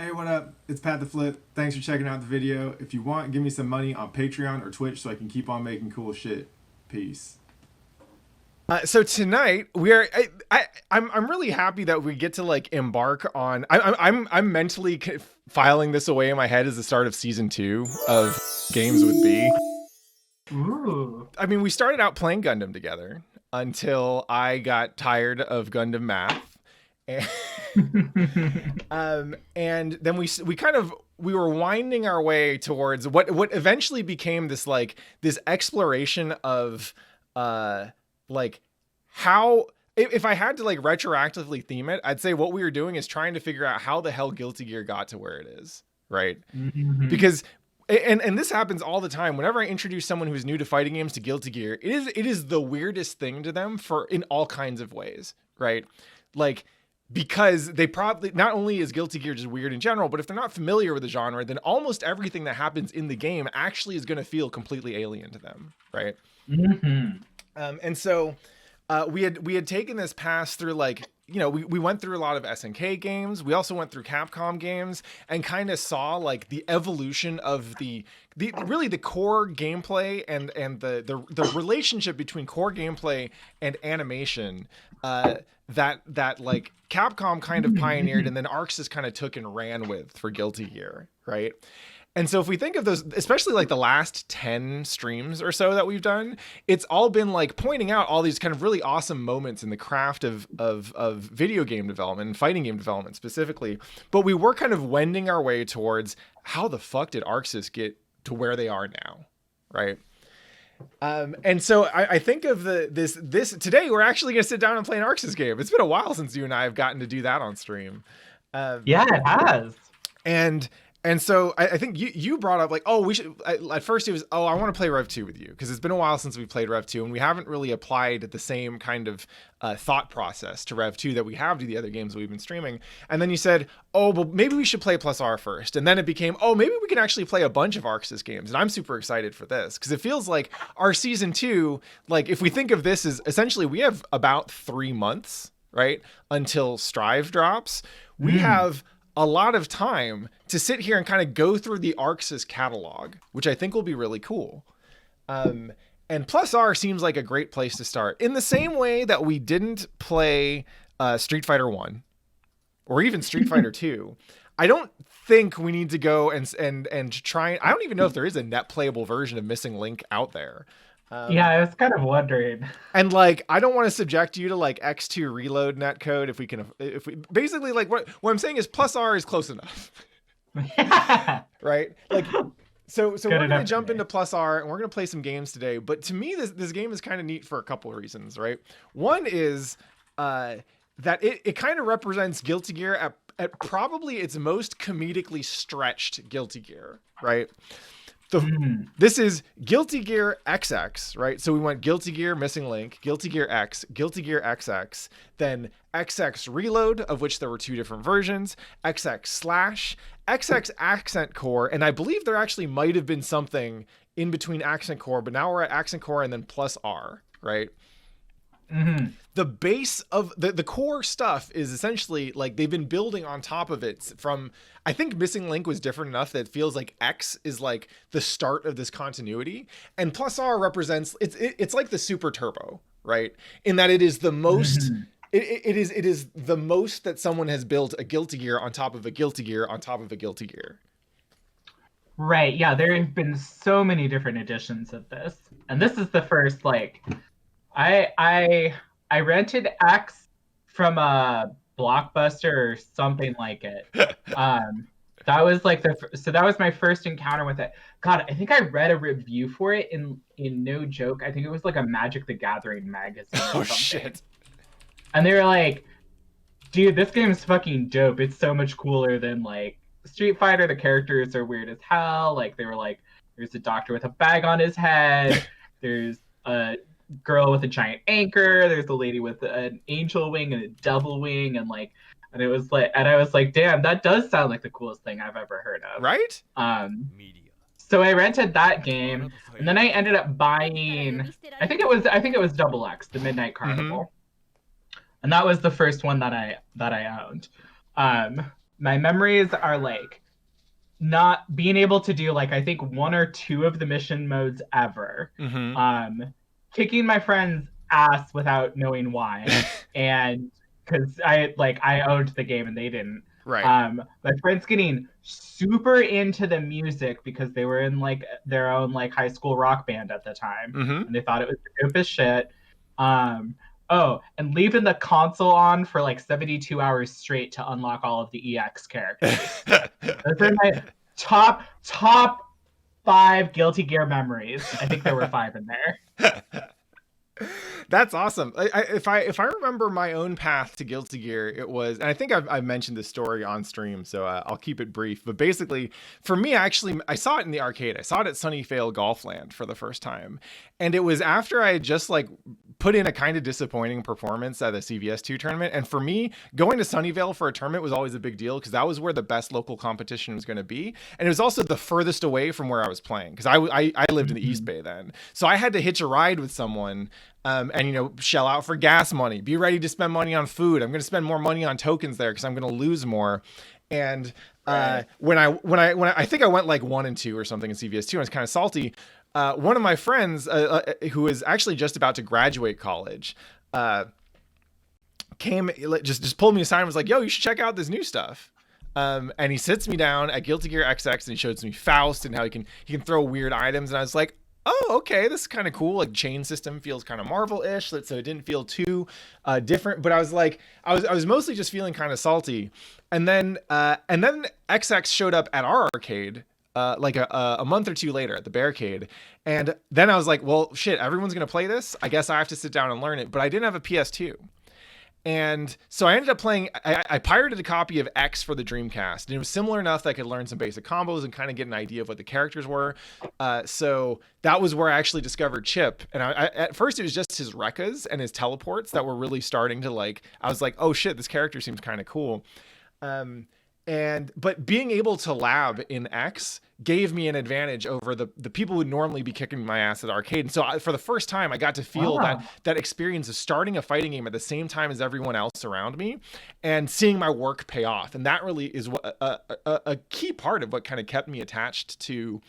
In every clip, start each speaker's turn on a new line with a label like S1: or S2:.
S1: Hey, what up? It's Pat the Flip. Thanks for checking out the video. If you want, give me some money on Patreon or Twitch so I can keep on making cool shit. Peace.
S2: So tonight we are. I'm really happy that we get to like embark on. I'm mentally filing this away in my head as the start of season 2 of Games with B.
S3: Ooh.
S2: I mean, we started out playing Gundam together until I got tired of Gundam math, and, and then we were winding our way towards what eventually became this exploration of like how if I had to like retroactively theme it, I'd say what we were doing is trying to figure out how the hell Guilty Gear got to where it is, right?
S3: Mhm.
S2: Because and this happens all the time whenever I introduce someone who's new to fighting games to Guilty Gear. It is the weirdest thing to them for in all kinds of ways, right? Like because they probably not only is Guilty Gear just weird in general, but if they're not familiar with the genre, then almost everything that happens in the game actually is going to feel completely alien to them, right?
S3: Mhm.
S2: And so we had taken this pass through like, you know, we went through a lot of SNK games. We also went through Capcom games and kind of saw like the evolution of the really the core gameplay and the relationship between core gameplay and animation that like Capcom kind of pioneered and then Arxis kind of took and ran with for Guilty Gear, right? And so if we think of those, especially like the last 10 streams or so that we've done, it's all been like pointing out all these kind of really awesome moments in the craft of video game development and fighting game development specifically. But we were kind of wending our way towards how the fuck did Arxis get to where they are now, right? And so I think of this today, we're actually going to sit down and play an Arxis game. It's been a while since you and I have gotten to do that on stream.
S3: Yeah, it has.
S2: And so I think you brought up like, oh, we should, at first it was, oh, I want to play Rev 2 with you because it's been a while since we played Rev 2 and we haven't really applied the same kind of thought process to Rev 2 that we have to the other games that we've been streaming. And then you said, oh, well, maybe we should play Plus R first. And then it became, oh, maybe we can actually play a bunch of Arxis games. And I'm super excited for this because it feels like our season 2, like if we think of this as essentially we have about 3 months, right, until Strive drops. We have a lot of time to sit here and kind of go through the Arxis catalog, which I think will be really cool. And Plus R seems like a great place to start. In the same way that we didn't play Street Fighter 1 or even Street Fighter 2, I don't think we need to go and try. I don't even know if there is a net playable version of Missing Link out there.
S3: Yeah, I was kind of wondering.
S2: And like, I don't want to subject you to like X2 reload netcode if we basically like what I'm saying is Plus R is close enough. Right? Like, so we're going to jump into Plus R and we're going to play some games today. But to me, this game is kind of neat for a couple of reasons, right? One is that it kind of represents Guilty Gear at probably its most comedically stretched Guilty Gear, right? This is Guilty Gear XX, right? So we went Guilty Gear Missing Link, Guilty Gear X, Guilty Gear XX, then XX Reload, of which there were 2 different versions, XX Slash, XX Accent Core, and I believe there actually might have been something in between Accent Core, but now we're at Accent Core and then Plus R, right? The base of the core stuff is essentially like they've been building on top of it from, I think Missing Link was different enough that it feels like X is like the start of this continuity, and Plus R represents it's like the super turbo, right? In that it is the most it is the most that someone has built a Guilty Gear on top of a Guilty Gear on top of a Guilty Gear.
S3: Right, yeah, there have been so many different editions of this. And this is the first, like, I rented X from a Blockbuster or something like it. That was like that was my first encounter with it. God, I think I read a review for it in no joke. I think it was like a Magic the Gathering magazine.
S2: Oh shit.
S3: And they were like, dude, this game is fucking dope. It's so much cooler than like Street Fighter. The characters are weird as hell. Like they were like, there's a doctor with a bag on his head. There's a girl with a giant anchor. There's a lady with an angel wing and a devil wing, and like, and it was like, and I was like, damn, that does sound like the coolest thing I've ever heard of.
S2: Right?
S3: So I rented that game, and then I ended up buying. I think it was Double X, the Midnight Carnival, and that was the first one that I owned. my memories are like not being able to do like I think 1 or 2 of the mission modes ever. Kicking my friend's ass without knowing why, and because I owned the game and they didn't.
S2: Right.
S3: My friends getting super into the music because they were in like their own like high school rock band at the time, and they thought it was the dopest shit. Oh, and leaving the console on for like 72 hours straight to unlock all of the EX characters. Those are my top 5 Guilty Gear memories. I think there were 5 in there.
S2: That's awesome. If I remember my own path to Guilty Gear, it was, and I think I've mentioned this story on stream, so I'll keep it brief. But basically, for me, actually, I saw it in the arcade. I saw it at Sunnyvale Golfland for the first time, and it was after I had just like put in a kind of disappointing performance at the CVS2 tournament. And for me, going to Sunnyvale for a tournament was always a big deal because that was where the best local competition was going to be, and it was also the furthest away from where I was playing because I lived in the East Bay then, so I had to hitch a ride with someone. And shell out for gas money, be ready to spend money on food. I'm going to spend more money on tokens there because I'm going to lose more. And when I think I went like 1 and 2 or something in CVS2, and I was kind of salty. One of my friends who was actually just about to graduate college came, just pulled me aside and was like, yo, you should check out this new stuff. And he sits me down at Guilty Gear XX and he shows me Faust and how he can throw weird items. And I was like, oh, okay, this is kind of cool. Like chain system feels kind of Marvel-ish, so it didn't feel too different. But I was like, I was mostly just feeling kind of salty. And then XX showed up at our arcade like a month or 2 later at the Barricade. And then I was like, well, shit, everyone's gonna play this. I guess I have to sit down and learn it. But I didn't have a PS2. And so I ended up playing, I pirated a copy of X for the Dreamcast, and it was similar enough that I could learn some basic combos and kind of get an idea of what the characters were. So that was where I actually discovered Chip. And at first it was just his Rekkas and his teleports that were really starting to like, I was like, oh shit, this character seems kind of cool. But being able to lab in X gave me an advantage over the people who would normally be kicking my ass at arcade. And so for the first time, I got to feel that experience of starting a fighting game at the same time as everyone else around me and seeing my work pay off. And that really is what a key part of what kind of kept me attached to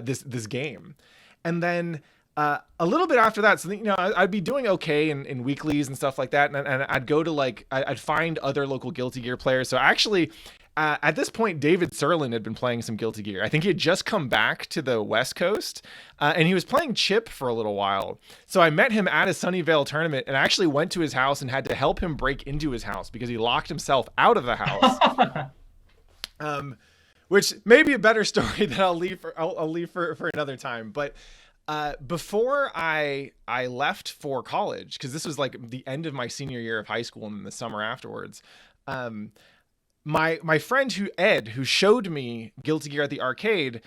S2: this game. And then a little bit after that, so I'd be doing okay in weeklies and stuff like that, and I'd go to I'd find other local Guilty Gear players. So actually, at this point, David Serlin had been playing some Guilty Gear. I think he had just come back to the West Coast, and he was playing Chip for a little while. So I met him at a Sunnyvale tournament, and I actually went to his house and had to help him break into his house because he locked himself out of the house. Which may be a better story that I'll leave for another time, but. Before I left for college, because this was like the end of my senior year of high school and then the summer afterwards, my friend Ed, who showed me Guilty Gear at the arcade,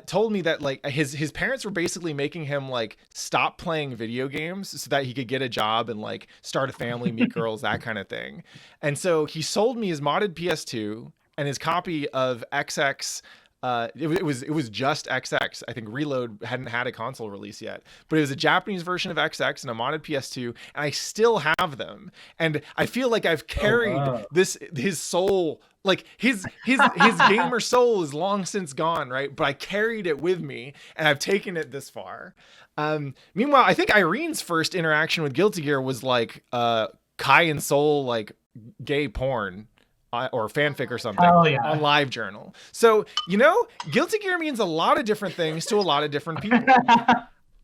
S2: told me that like his parents were basically making him like stop playing video games so that he could get a job and like start a family, meet girls, that kind of thing. And so he sold me his modded PS2 and his copy of XX. It was just XX. I think Reload hadn't had a console release yet, but it was a Japanese version of XX and a modded PS2, and I still have them. And I feel like I've carried his soul, like his gamer soul is long since gone, right? But I carried it with me, and I've taken it this far. Meanwhile, I think Irene's first interaction with Guilty Gear was like Kai and Soul like gay porn. Or fanfic or something on LiveJournal. So, Guilty Gear means a lot of different things to a lot of different people.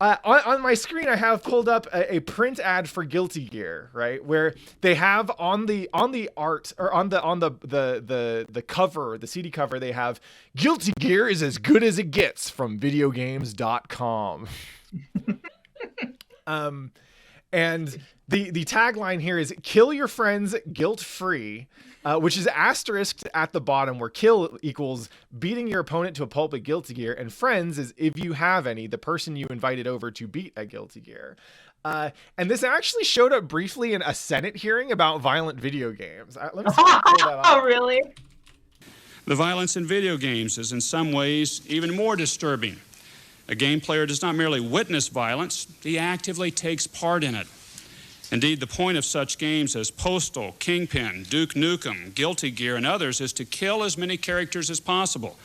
S2: On my screen, I have pulled up a print ad for Guilty Gear, right? Where they have on the art or on the cover, the CD cover, they have Guilty Gear is as good as it gets from videogames.com. And the tagline here is kill your friends guilt-free, which is asterisked at the bottom where kill equals beating your opponent to a pulp at Guilty Gear, and friends is if you have any, the person you invited over to beat at Guilty Gear. And this actually showed up briefly in a Senate hearing about violent video games. Let me see if I can pull that up.
S3: Oh, really?
S4: The violence in video games is in some ways even more disturbing. A game player does not merely witness violence, he actively takes part in it. Indeed, the point of such games as Postal, Kingpin, Duke Nukem, Guilty Gear, and others is to kill as many characters as possible.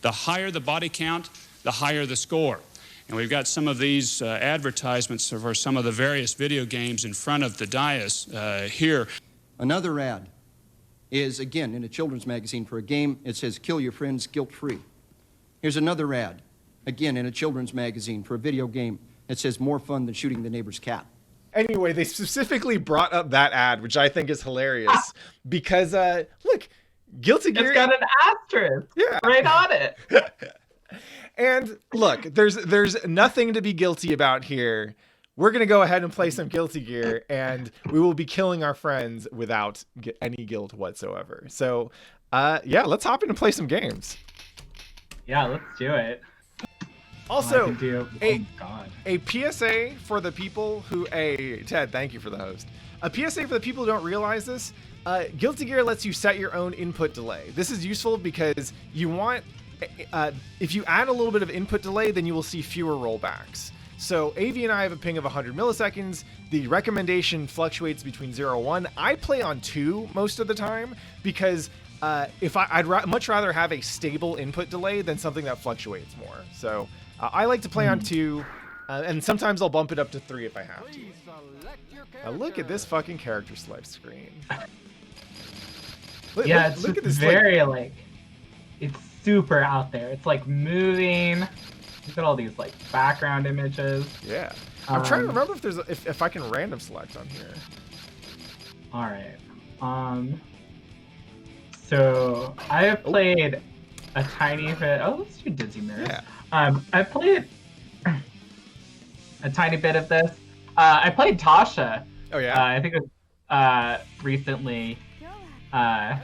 S4: The higher the body count, the higher the score. And we've got some of these advertisements for some of the various video games in front of the dais here.
S5: Another ad is, again, in a children's magazine for a game. It says, kill your friends guilt-free. Here's another ad, again, in a children's magazine for a video game. It says, more fun than shooting the neighbor's cat.
S2: Anyway, they specifically brought up that ad, which I think is hilarious because, look, Guilty Gear.
S3: It's got an asterisk right on it.
S2: And look, there's nothing to be guilty about here. We're going to go ahead and play some Guilty Gear, and we will be killing our friends without any guilt whatsoever. So, yeah, let's hop in and play some games.
S3: Yeah, let's do it.
S2: Also, a PSA for the people who, Ted, thank you for the host. A PSA for the people who don't realize this, Guilty Gear lets you set your own input delay. This is useful because you want, if you add a little bit of input delay, then you will see fewer rollbacks. So Aevee and I have a ping of 100 milliseconds. The recommendation fluctuates between 0 and 1. I play on 2 most of the time because I'd much rather have a stable input delay than something that fluctuates more. So I like to play on 2, and sometimes I'll bump it up to 3 if I have to. Now look at this fucking character select screen.
S3: Look at this, very like, it's super out there. It's like moving. Look at all these like background images.
S2: Yeah, I'm trying to remember if there's if I can random select on here.
S3: All right. So I have played a tiny bit. Oh, let's do Dizzy Mirrors. Yeah. I played a tiny bit of this. I played Tasha.
S2: Oh yeah.
S3: I think it was recently. Yeah.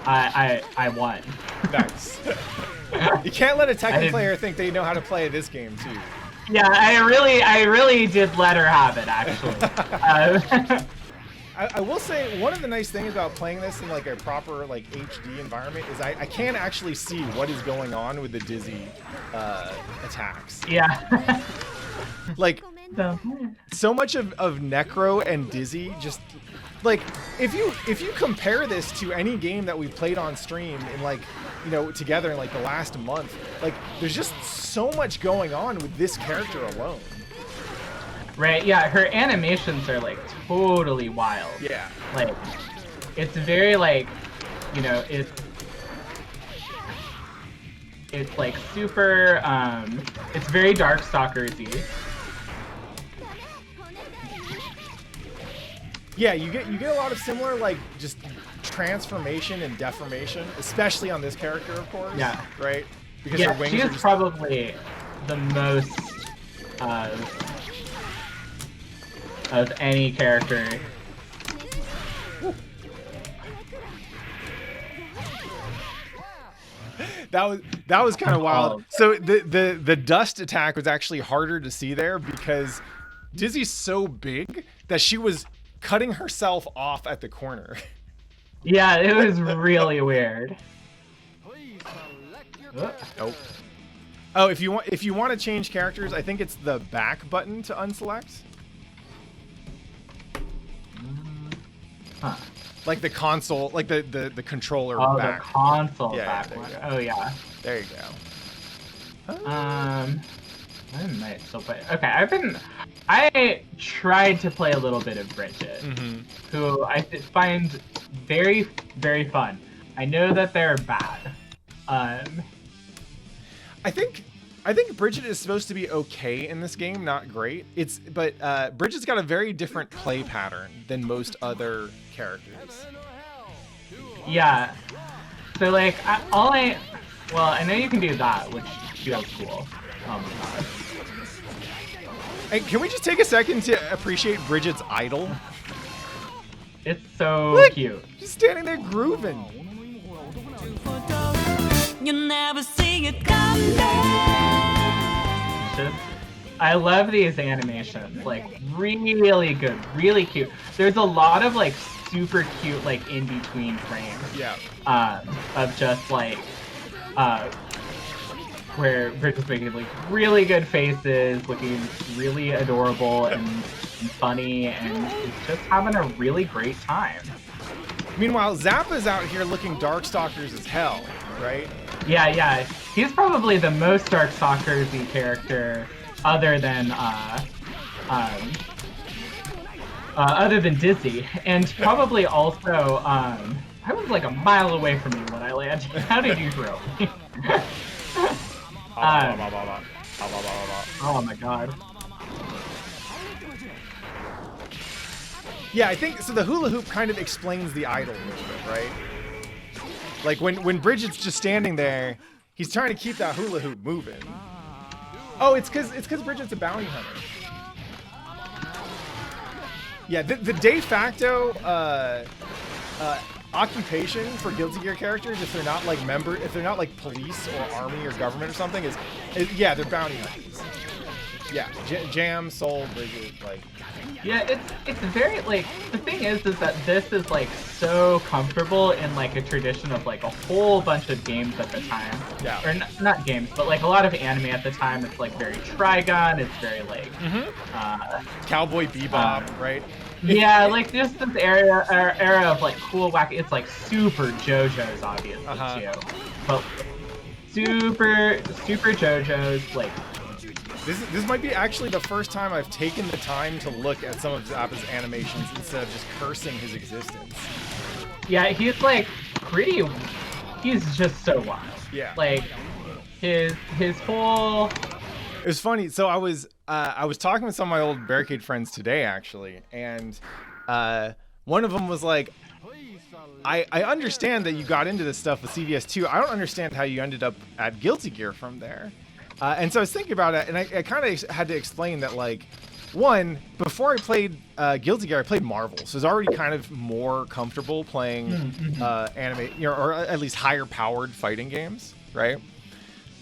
S3: I won.
S2: Nice. You can't let a Tekken player think they know how to play this game too.
S3: Yeah, I really did let her have it actually.
S2: I will say one of the nice things about playing this in like a proper like HD environment is I can actually see what is going on with the Dizzy attacks.
S3: Yeah.
S2: Like so much of Necro and Dizzy just like if you compare this to any game that we played on stream in like, you know, together in like the last month, like there's just so much going on with this character alone.
S3: Right, yeah, her animations are like totally wild.
S2: Yeah.
S3: Like it's very like, you know, it's like super it's very Darkstalkers-y.
S2: Yeah, you get a lot of similar like just transformation and deformation, especially on this character, of course.
S3: Yeah.
S2: Right? Because
S3: yeah,
S2: her wings
S3: she is
S2: just...
S3: probably the most of any character.
S2: That was kind of wild. So the dust attack was actually harder to see there because Dizzy's so big that she was cutting herself off at the corner.
S3: Yeah, it was really weird.
S2: Nope. Oh, if you want to change characters, I think it's the back button to unselect.
S3: Huh.
S2: Like the console, like the controller back.
S3: The console
S2: yeah,
S3: back one. Oh yeah.
S2: There you go.
S3: I might still play. Okay, I tried to play a little bit of Bridget, who I find very, very fun. I know that they're bad.
S2: I think Bridget is supposed to be okay in this game, not great. But Bridget's got a very different play pattern than most other characters.
S3: Yeah. So like, I know you can do that, which feels cool. Oh my god.
S2: Hey, can we just take a second to appreciate Bridget's idol?
S3: It's so
S2: Look,
S3: cute.
S2: She's standing there grooving.
S6: You never see it coming.
S3: I love these animations. Like really good, really cute. There's a lot of like super cute like in between frames.
S2: Yeah.
S3: Of just like where they're just making like really good faces, looking really adorable and funny, and it's just having a really great time.
S2: Meanwhile, Zappa's out here looking Darkstalkers as hell, right?
S3: Yeah. He's probably the most Darkstalkers-y character other than Dizzy, and probably also I was like a mile away from you when I landed. How did you throw me? Oh my god.
S2: Yeah, I think so. The hula hoop kind of explains the idol movement, right? Like when Bridget's just standing there, he's trying to keep that hula hoop moving. Oh, it's because Bridget's a bounty hunter. Yeah, the de facto occupation for Guilty Gear characters, if they're not like police or army or government or something, is yeah, they're bounty hunters. Yeah, Jam, Soul, Bridget, like.
S3: Yeah, it's very like, the thing is that this is like so comfortable in like a tradition of like a whole bunch of games at the time.
S2: Yeah.
S3: Or not games, but like a lot of anime at the time. It's like very Trigun. It's very like
S2: Cowboy Bebop, right?
S3: Yeah, like just this era of like cool wacky. It's like super JoJo's obviously too, but super JoJo's like.
S2: This might be actually the first time I've taken the time to look at some of Zappa's animations instead of just cursing his existence.
S3: Yeah, he's like he's just so wild. Yeah. Like his whole.
S2: It was funny. So I was talking with some of my old Barricade friends today actually, and one of them was like, I understand that you got into this stuff with CVS2. I don't understand how you ended up at Guilty Gear from there. And so I was thinking about it, and I kind of had to explain that, like, one, before I played Guilty Gear, I played Marvel, so I was already kind of more comfortable playing anime, or at least higher-powered fighting games, right?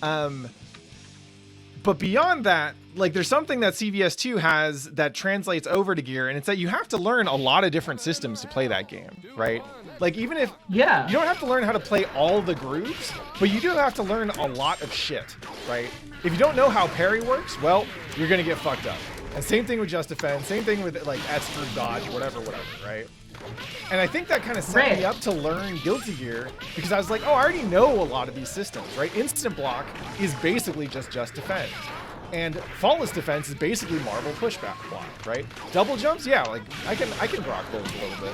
S2: But beyond that, like, there's something that CVS2 has that translates over to Gear, and it's that you have to learn a lot of different systems to play that game, right? Like, even if you don't have to learn how to play all the grooves, but you do have to learn a lot of shit, right? If you don't know how parry works, well, you're gonna get fucked up. And same thing with Just Defend, same thing with like S through dodge, whatever, right? And I think that kind of set me up to learn Guilty Gear, because I was like, oh, I already know a lot of these systems, right? Instant block is basically just Defend. And Faultless Defense is basically Marvel pushback block, right? Double jumps, yeah, like I can rock those a little bit.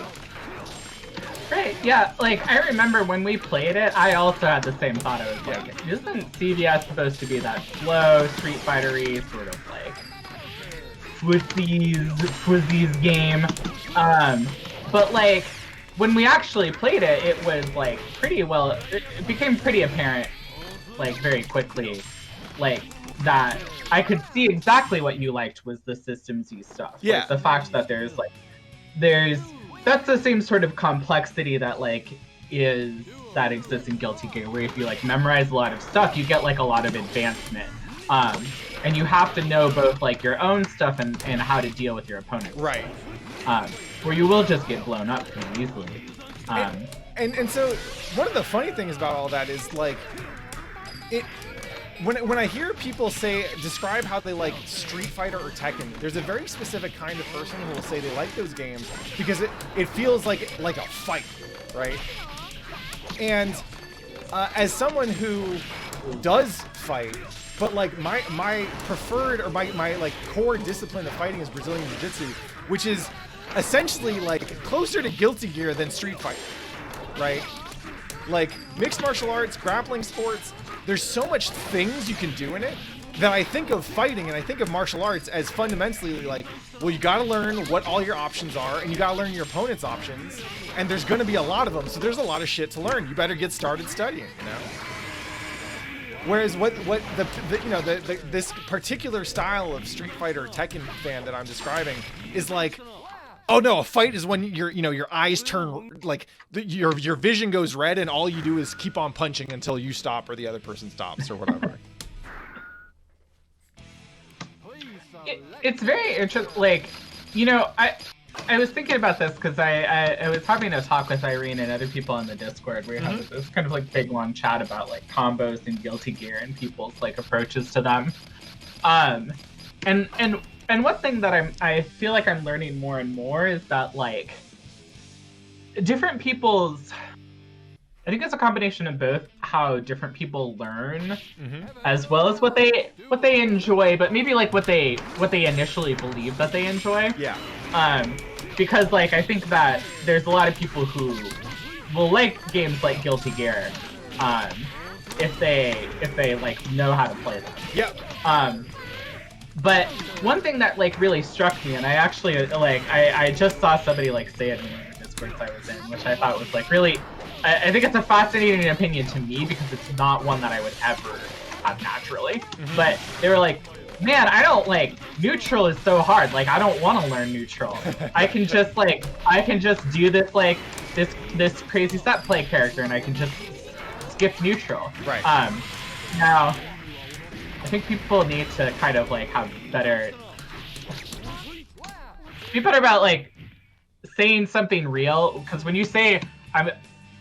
S3: Right, yeah, like, I remember when we played it, I also had the same thought. I was like, isn't CVS supposed to be that slow, Street Fighter-y, sort of like, Swizzies game? But like, when we actually played it, it was like it became pretty apparent, like, very quickly, like, that I could see exactly what you liked was the systems-y stuff.
S2: Yeah.
S3: Like, the fact that that's the same sort of complexity that exists in Guilty Gear, where if you like memorize a lot of stuff, you get like a lot of advancement. And you have to know both like your own stuff and how to deal with your opponent.
S2: Right.
S3: Where you will just get blown up pretty easily.
S2: And so one of the funny things about all that is like when I hear people describe how they like Street Fighter or Tekken, there's a very specific kind of person who will say they like those games because it feels like a fight, right? And as someone who does fight, but like my preferred or my like core discipline of fighting is Brazilian Jiu-Jitsu, which is essentially like closer to Guilty Gear than Street Fighter, right? Like mixed martial arts, grappling sports, there's so much things you can do in it that I think of fighting and I think of martial arts as fundamentally like, well, you gotta learn what all your options are and you gotta learn your opponent's options, and there's gonna be a lot of them, so there's a lot of shit to learn. You better get started studying, you know? Whereas this particular style of Street Fighter or Tekken fan that I'm describing is like, oh no, a fight is when your eyes turn, like your vision goes red and all you do is keep on punching until you stop or the other person stops or whatever.
S3: It's very interesting. Like, I was thinking about this because I was having a talk with Irene and other people on the Discord. We had this kind of like big long chat about like combos and Guilty Gear and people's like approaches to them. And one thing that I feel like I'm learning more and more is that like different people's, I think it's a combination of both how different people learn as well as what they enjoy, but maybe like what they initially believe that they enjoy.
S2: Yeah.
S3: Because like I think that there's a lot of people who will like games like Guilty Gear, if they like know how to play them.
S2: Yep.
S3: But one thing that like really struck me, and I actually like I just saw somebody like say it in one of the Discords I was in, which I thought was like really, I think it's a fascinating opinion to me because it's not one that I would ever have naturally. But they were like, man, I don't like, neutral is so hard. Like I don't want to learn neutral. I can just do this like this crazy set play character, and I can just skip neutral.
S2: Right.
S3: Now, I think people need to kind of like be better about like saying something real, because when you say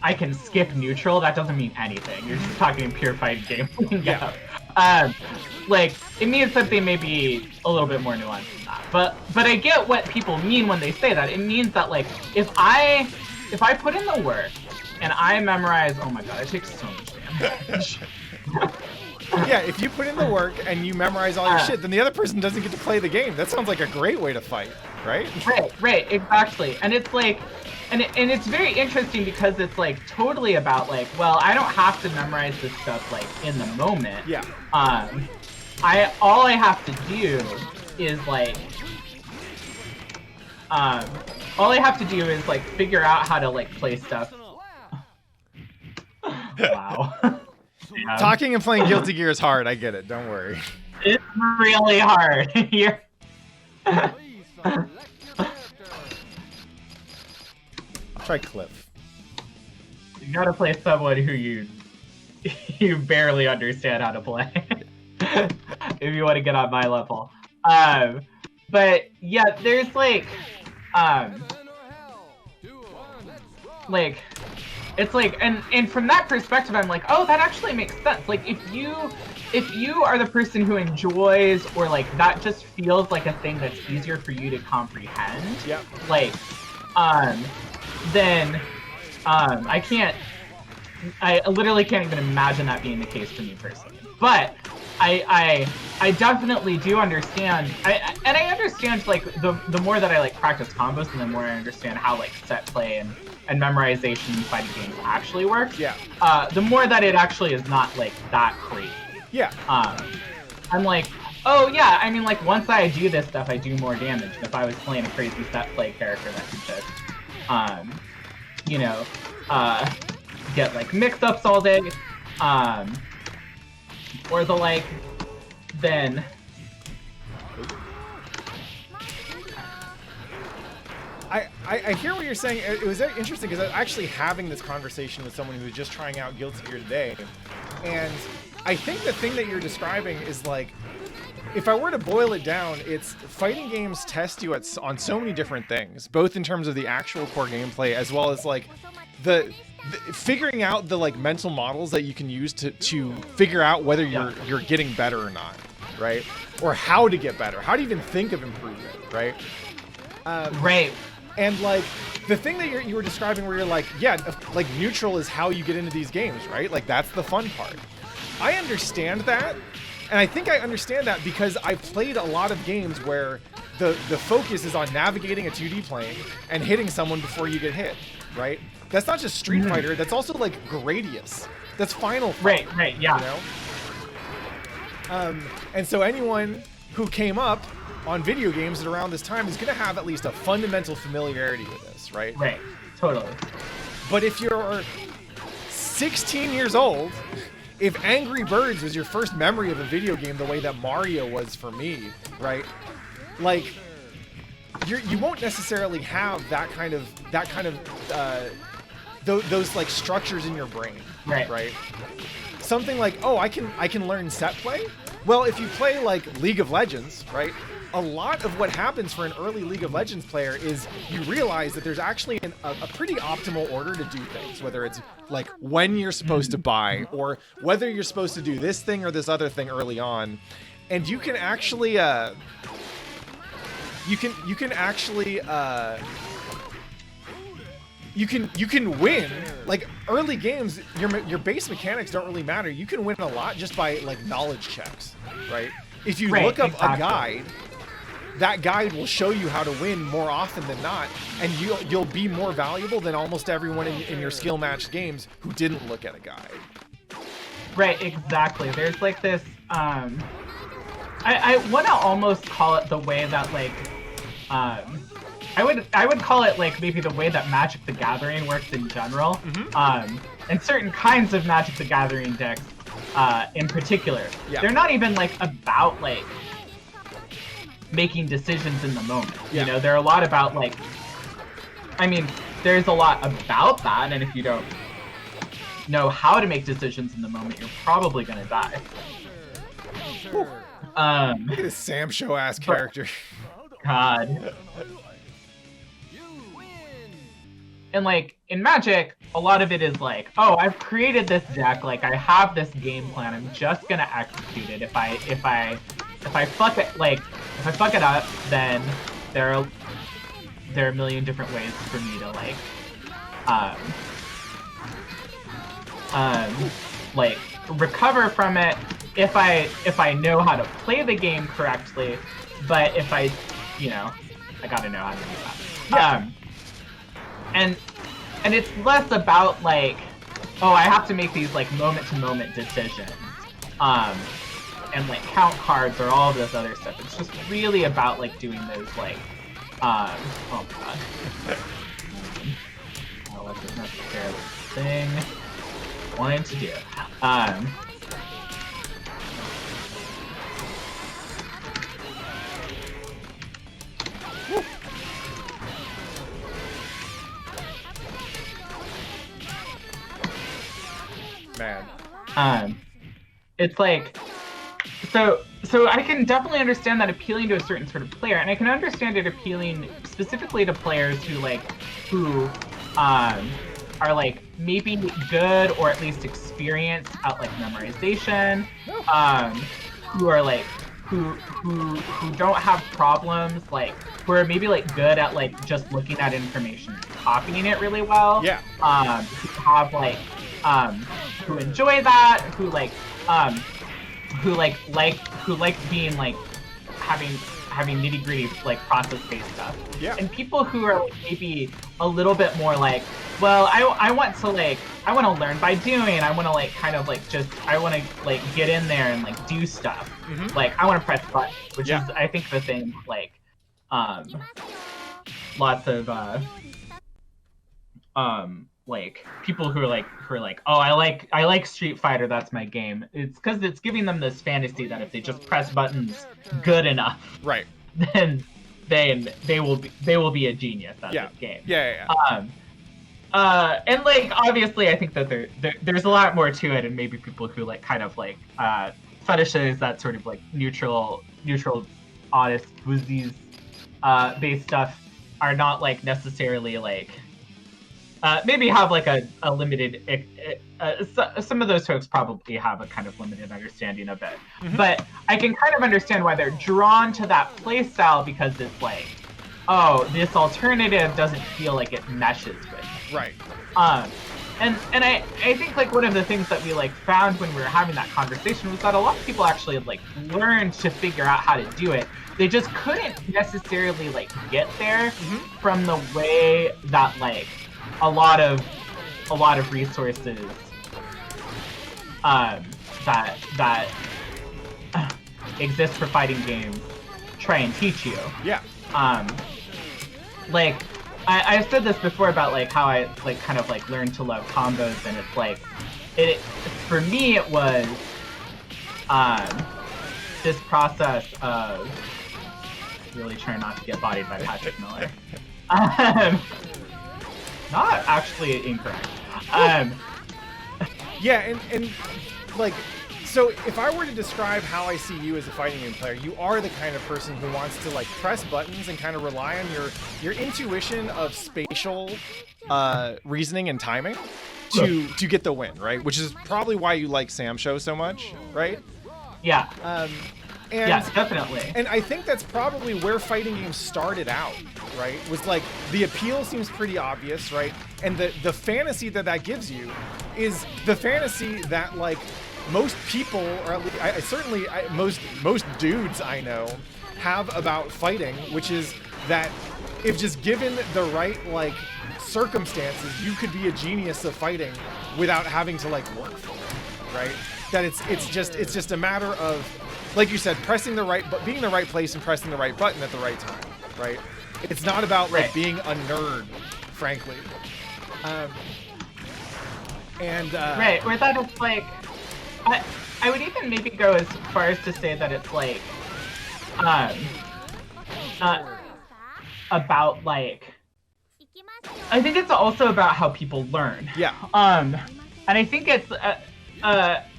S3: I can skip neutral, that doesn't mean anything. You're just talking in pure fighting game. Yeah. Like it means something maybe a little bit more nuanced than that. But I get what people mean when they say that. It means that like if I put in the work and I memorize, oh my god, it takes so much damage.
S2: Yeah, if you put in the work and you memorize all your shit, then the other person doesn't get to play the game. That sounds like a great way to fight, right?
S3: Right, exactly. And it's like, and it's very interesting because it's like totally about like, well, I don't have to memorize this stuff like in the moment.
S2: Yeah.
S3: All I have to do is like, figure out how to like play stuff. Wow. Yeah.
S2: Talking and playing Guilty Gear is hard. I get it. Don't worry.
S3: It's really hard.
S2: I'll try Cliff.
S3: You gotta play someone who you barely understand how to play. If you want to get on my level. But yeah, there's like it's like, and from that perspective, I'm like, oh, that actually makes sense. Like, if you are the person who enjoys, or like that just feels like a thing that's easier for you to comprehend.
S2: Yep.
S3: Like, then, I literally can't even imagine that being the case for me personally. But I definitely do understand. I understand like the more that I like practice combos, and the more I understand how like set play and memorization in fighting games actually works.
S2: Yeah.
S3: The more that it actually is not like that crazy.
S2: Yeah.
S3: I'm like, oh yeah, I mean like once I do this stuff, I do more damage than if I was playing a crazy set play character that could just, get like mix-ups all day. Or the like, then.
S2: I hear what you're saying. It was very interesting because I was actually having this conversation with someone who was just trying out Guilty Gear today. And I think the thing that you're describing is like, if I were to boil it down, it's fighting games test you on so many different things, both in terms of the actual core gameplay as well as like the figuring out the like mental models that you can use to figure out whether you're getting better or not, right? Or how to get better, how to even think of improvement, right?
S3: Right.
S2: And like the thing that you were describing where you're like, yeah, like neutral is how you get into these games, right? Like that's the fun part. I understand that. And I think I understand that because I've played a lot of games where the focus is on navigating a 2D plane and hitting someone before you get hit, right? That's not just Street Fighter, that's also like Gradius. That's Final Fight.
S3: Right, yeah.
S2: You know? And so anyone who came up on video games at around this time is going to have at least a fundamental familiarity with this, right?
S3: Right, totally.
S2: But if you're 16 years old, if Angry Birds was your first memory of a video game the way that Mario was for me, right? Like, you won't necessarily have that kind of those like structures in your brain, right? Something like, oh, I can learn set play. Well, if you play like League of Legends, right? a lot of what happens for an early League of Legends player is you realize that there's actually a pretty optimal order to do things, whether it's like when you're supposed to buy or whether you're supposed to do this thing or this other thing early on. And you can actually you can win. Like early games, your base mechanics don't really matter. You can win a lot just by like knowledge checks, right? If you look up a guide, that guide will show you how to win more often than not, and you'll be more valuable than almost everyone in your skill matched games who didn't look at a guide.
S3: Right, exactly. There's like this I want to almost call it the way that like I would call it like maybe the way that Magic the Gathering works in general. And certain kinds of Magic the Gathering decks in particular. Yeah. They're not even like about like making decisions in the moment. Yeah. You know, they're a lot about like, I mean, there's a lot about that, and if you don't know how to make decisions in the moment, you're probably gonna die.
S2: Look at this Sam Show ass character.
S3: God. And like in Magic, a lot of it is like, oh, I've created this deck, like I have this game plan, I'm just gonna execute it. If I fuck it, like if I fuck it up, then there are a million different ways for me to like recover from it if I know how to play the game correctly. But if I gotta know how to do that. Yeah. And it's less about like, oh, I have to make these like moment-to-moment decisions, and like count cards or all of this other stuff. It's just really about like doing those like, oh my god, that wasn't necessarily the thing I wanted to do.
S2: Man.
S3: It's like, so I can definitely understand that appealing to a certain sort of player, and I can understand it appealing specifically to players who are like maybe good or at least experienced at like memorization, who are like who don't have problems, like who are maybe like good at like just looking at information and copying it really well.
S2: Yeah.
S3: Who have like who enjoy that, who like being like having nitty-gritty like process-based stuff.
S2: Yeah.
S3: And people who are like, maybe a little bit more like, well, I want to learn by doing. I want to like kind of like I want to like get in there and like do stuff. Mm-hmm. Like I want to press buttons, which is I think the thing like lots of like people who are like, oh, I like Street Fighter, that's my game. It's because it's giving them this fantasy that if they just press buttons good enough,
S2: right,
S3: then they will be a genius at this game.
S2: Yeah.
S3: And like obviously I think that there's a lot more to it, and maybe people who like kind of like fetishes that sort of like neutral honest woozies based stuff are not like necessarily like maybe have like a limited, some of those folks probably have a kind of limited understanding of it. Mm-hmm. But I can kind of understand why they're drawn to that play style, because it's like, oh, this alternative doesn't feel like it meshes with it.
S2: Right.
S3: And I think like one of the things that we like found when we were having that conversation was that a lot of people actually like learned to figure out how to do it. They just couldn't necessarily like get there from the way that like a lot of resources that exist for fighting games try and teach you.
S2: Yeah.
S3: Like I've said this before about like how I like kind of like learned to love combos, and it's like it for me it was this process of really trying not to get bodied by Patrick Miller. Not actually incorrect.
S2: Yeah, and like So if I were to describe how I see you as a fighting game player, you are the kind of person who wants to like press buttons and kind of rely on your intuition of spatial reasoning and timing to get the win, right? Which is probably why you like Sam Show so much, right?
S3: Yeah.
S2: And,
S3: yes, definitely.
S2: And I think that's probably where fighting games started out, right? Was like the appeal seems pretty obvious, right? And the fantasy that gives you is the fantasy that like most people, or at least most dudes I know have about fighting, which is that if just given the right like circumstances, you could be a genius of fighting without having to like work for it, right? That it's just a matter of, like you said, pressing the right, but being in the right place and pressing the right button at the right time, right? It's not about like being a nerd, frankly.
S3: Right, or that it's like, I would even maybe go as far as to say that it's like, about like, I think it's also about how people learn.
S2: Yeah.
S3: And I think it's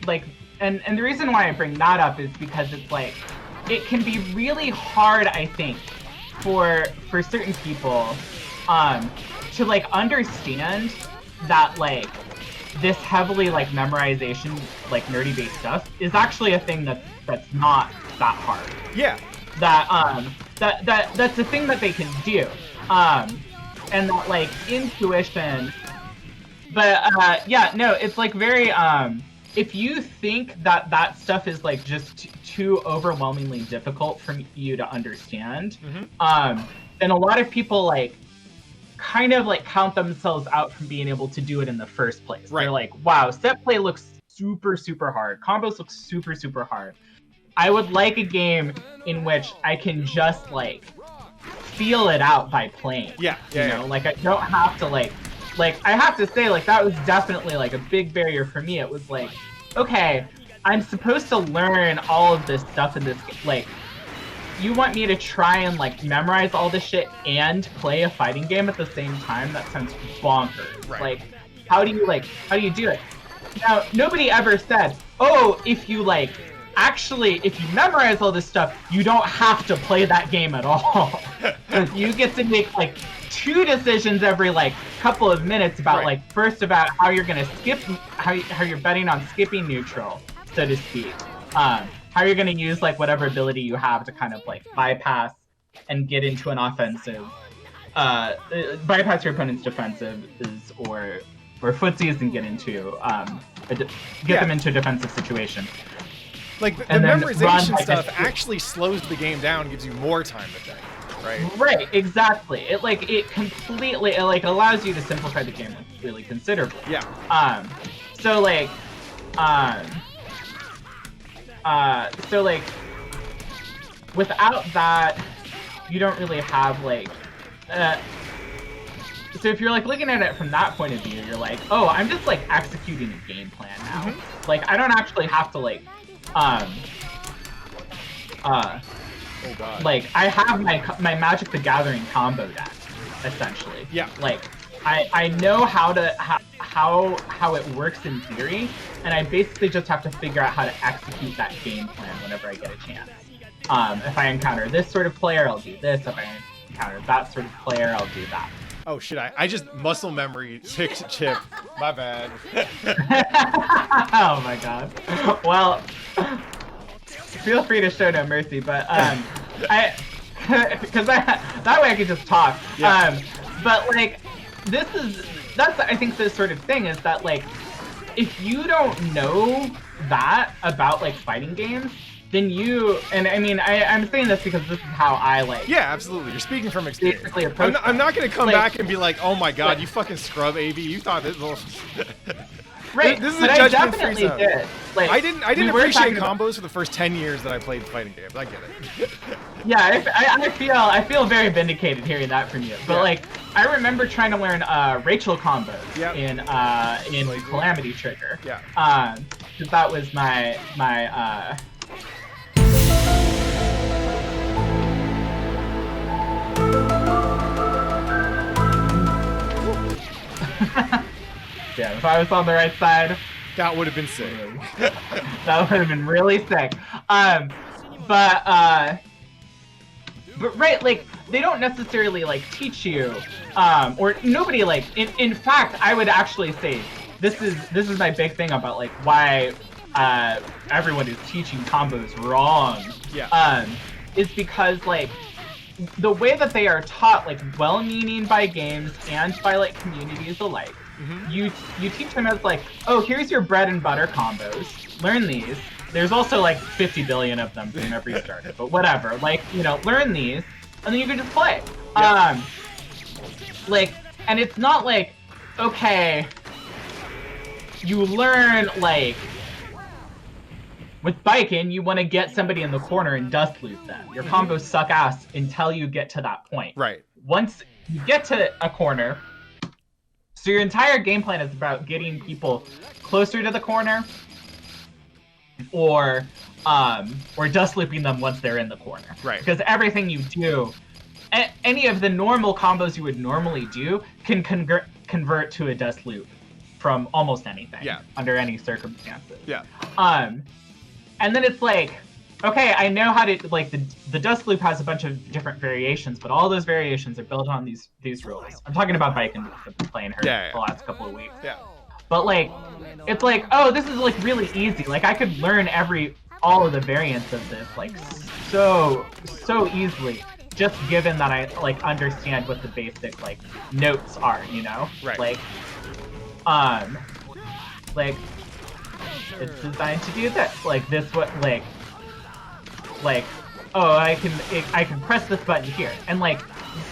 S3: like, and the reason why I bring that up is because it's like, it can be really hard, I think, for certain people, to like understand that like this heavily like memorization, like nerdy based stuff is actually a thing that's not that hard.
S2: Yeah.
S3: That's a thing that they can do. And that like intuition. But yeah, no, it's like very if you think that stuff is like just too overwhelmingly difficult for you to understand, then a lot of people like kind of like count themselves out from being able to do it in the first place.
S2: Right.
S3: They're like, wow, set play looks super, super hard. Combos look super, super hard. I would like a game in which I can just like feel it out by playing.
S2: Yeah.
S3: You know, like I don't have to like I have to say like that was definitely like a big barrier for me. It was like, okay, I'm supposed to learn all of this stuff in this like, you want me to try and like memorize all this shit and play a fighting game at the same time? That sounds bonkers.
S2: Right.
S3: Like, how do you do it? Now, nobody ever said, oh, if you like, actually, if you memorize all this stuff, you don't have to play that game at all. You get to make like 2 decisions every like couple of minutes about like, first about how you're gonna skip, how you're betting on skipping neutral, so to speak. How you're going to use like whatever ability you have to kind of like bypass and get into an offensive, bypass your opponent's defensive or footsies and get into them into a defensive situation.
S2: Like the
S3: And then
S2: memorization stuff actually slows the game down, gives you more time to think, right?
S3: Right, exactly. It completely allows you to simplify the game really considerably.
S2: Yeah.
S3: So without that, you don't really have like, so if you're like looking at it from that point of view, you're like, oh, I'm just like executing a game plan now. Like I don't actually have to like,
S2: oh god.
S3: like I have my Magic the Gathering combo deck, essentially.
S2: Yeah.
S3: Like I know how it works in theory, and I basically just have to figure out how to execute that game plan whenever I get a chance. If I encounter this sort of player, I'll do this. If I encounter that sort of player, I'll do that.
S2: Oh shit, I just muscle memory picked Chip. My bad.
S3: Oh my god. Well, feel free to show no mercy, but because that way I can just talk.
S2: Yeah.
S3: But like, that's I think this sort of thing is that like, if you don't know that about like fighting games, then and I mean I'm saying this because this is how I like.
S2: Yeah, absolutely. You're speaking from experience.
S3: I'm
S2: not gonna come back and be like, oh my god, you fucking scrub, Aevee. You thought this was.
S3: Right,
S2: this is
S3: but
S2: a
S3: I
S2: judgment-free
S3: definitely
S2: zone.
S3: did. Like,
S2: I didn't
S3: we were
S2: appreciate
S3: talking about-
S2: combos for the first 10 years that I played fighting games. I get it.
S3: Yeah, I feel very vindicated hearing that from you. But like, I remember trying to learn Rachel combos in Calamity Trigger.
S2: Yeah.
S3: Because that was my Yeah, if I was on the right side,
S2: That would have been sick.
S3: That would have been really sick. But right, like they don't necessarily like teach you, or nobody like. In fact, I would actually say this is my big thing about like why everyone is teaching combos wrong.
S2: Yeah.
S3: Is because like the way that they are taught, like well-meaning by games and by like communities alike. You teach them as like, oh, here's your bread and butter combos. Learn these. There's also like 50 billion of them from every starter, but whatever. Like, you know, learn these, and then you can just play.
S2: Yeah.
S3: Like, and it's not like, okay, you learn like with biking, you want to get somebody in the corner and dust loop them. Your combos suck ass until you get to that point.
S2: Right.
S3: Once you get to a corner, so your entire game plan is about getting people closer to the corner, or dust looping them once they're in the corner.
S2: Right.
S3: Because everything you do, any of the normal combos you would normally do, can convert to a dust loop from almost anything.
S2: Yeah.
S3: Under any circumstances.
S2: Yeah.
S3: And then it's like, okay, I know how to, like, the dust loop has a bunch of different variations, but all those variations are built on these rules. I'm talking about Bike and playing her the last couple of weeks.
S2: Yeah.
S3: But like, it's like, oh, this is like really easy. Like I could learn all of the variants of this like so easily, just given that I like understand what the basic like notes are, you know?
S2: Right.
S3: Like it's designed to do this. Like this what like oh, I can press this button here, and like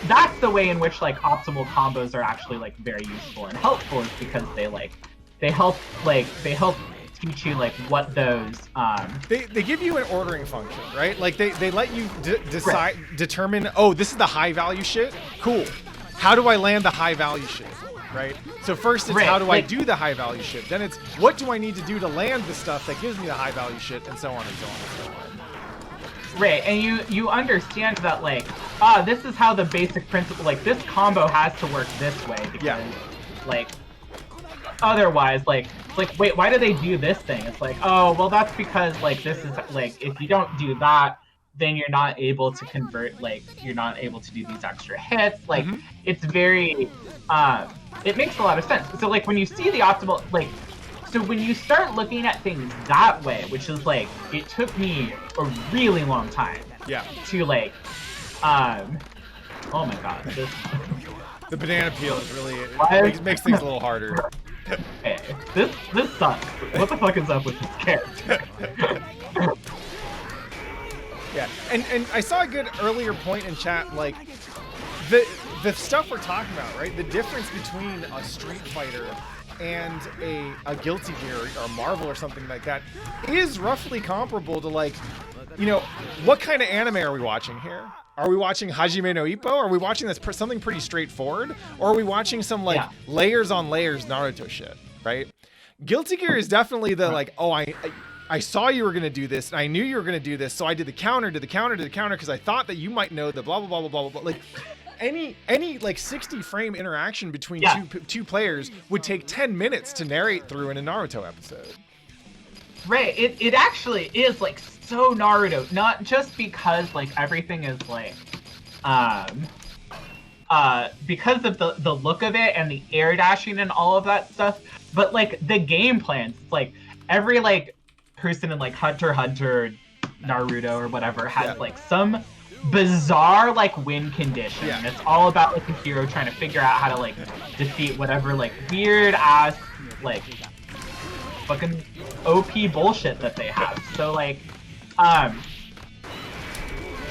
S3: that's the way in which like optimal combos are actually like very useful and helpful, is because they help teach you like what those
S2: they give you an ordering function, right? Like they let you determine, oh, this is the high value shit. Cool. How do I land the high value shit? Right? So first it's how do I do the high value shit? Then it's what do I need to do to land the stuff that gives me the high value shit, and so on and so on and so on.
S3: Right, and you understand that like, this is how the basic principle, like this combo has to work this way, because like otherwise like wait, why do they do this thing? It's like, oh well, that's because like this is like, if you don't do that, then you're not able to convert, like you're not able to do these extra hits. Like it's very it makes a lot of sense. So like when you see the optimal, like, so when you start looking at things that way, which is like, it took me a really long time to like oh my god,
S2: the banana peel is really makes things a little harder.
S3: Hey, this sucks. What the fuck is up with this character?
S2: Yeah, and I saw a good earlier point in chat, like the stuff we're talking about, right? The difference between a Street Fighter and a Guilty Gear or Marvel or something like that is roughly comparable to, like, you know, what kind of anime are we watching here? Are we watching Hajime no Ippo? Are we watching something pretty straightforward? Or are we watching some like layers on layers Naruto shit, right? Guilty Gear is definitely the like, oh, I saw you were going to do this, and I knew you were going to do this, so I did the counter to the counter to the counter because I thought that you might know the blah, blah, blah, blah, blah, blah. Like, any like 60 frame interaction between two players would take 10 minutes to narrate through in a Naruto episode.
S3: Right, it actually is like so Naruto, not just because like everything is like because of the look of it and the air dashing and all of that stuff, but like the game plans, it's like every like person in like Hunter x Hunter, Naruto or whatever has like some bizarre like win condition. And it's all about like the hero trying to figure out how to like defeat whatever like weird ass like fucking OP bullshit that they have. So like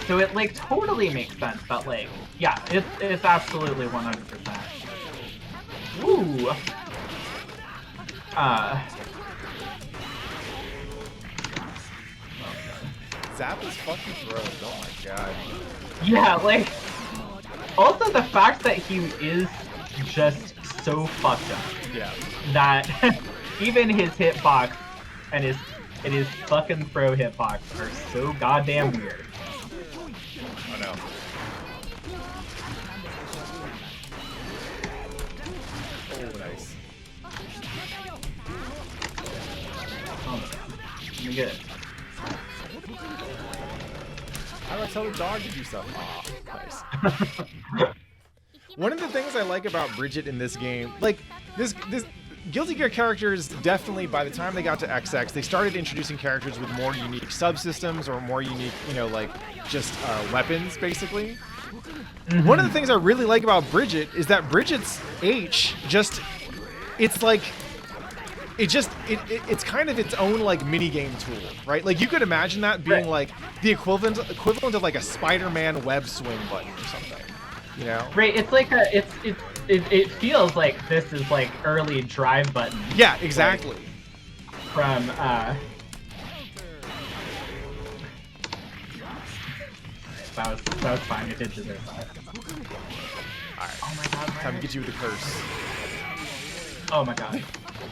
S3: so it like totally makes sense, but like it's absolutely 100%. Ooh.
S2: Zap is fucking gross. Oh my god.
S3: Yeah, like, also the fact that he is just so fucked up.
S2: Yeah.
S3: That even his hitbox and his fucking throw hitbox are so goddamn weird.
S2: Oh no. Oh, nice.
S3: Let me get it.
S2: How do I tell the dog to do stuff? Aw, nice. One of the things I like about Bridget in this game, like this Guilty Gear characters definitely, by the time they got to XX, they started introducing characters with more unique subsystems or more unique, you know, like just weapons, basically. Mm-hmm. One of the things I really like about Bridget is that Bridget's H just, it's like, it's kind of its own like mini game tool, right? Like you could imagine that being like the equivalent of like a Spider-Man web swing button or something, you know?
S3: Right. It's like it feels like this is like early drive button.
S2: Yeah, exactly.
S3: Like, from that was fine. It did deserve that.
S2: Alright.
S3: Oh my god.
S2: Time to get you with the curse.
S3: Oh my god.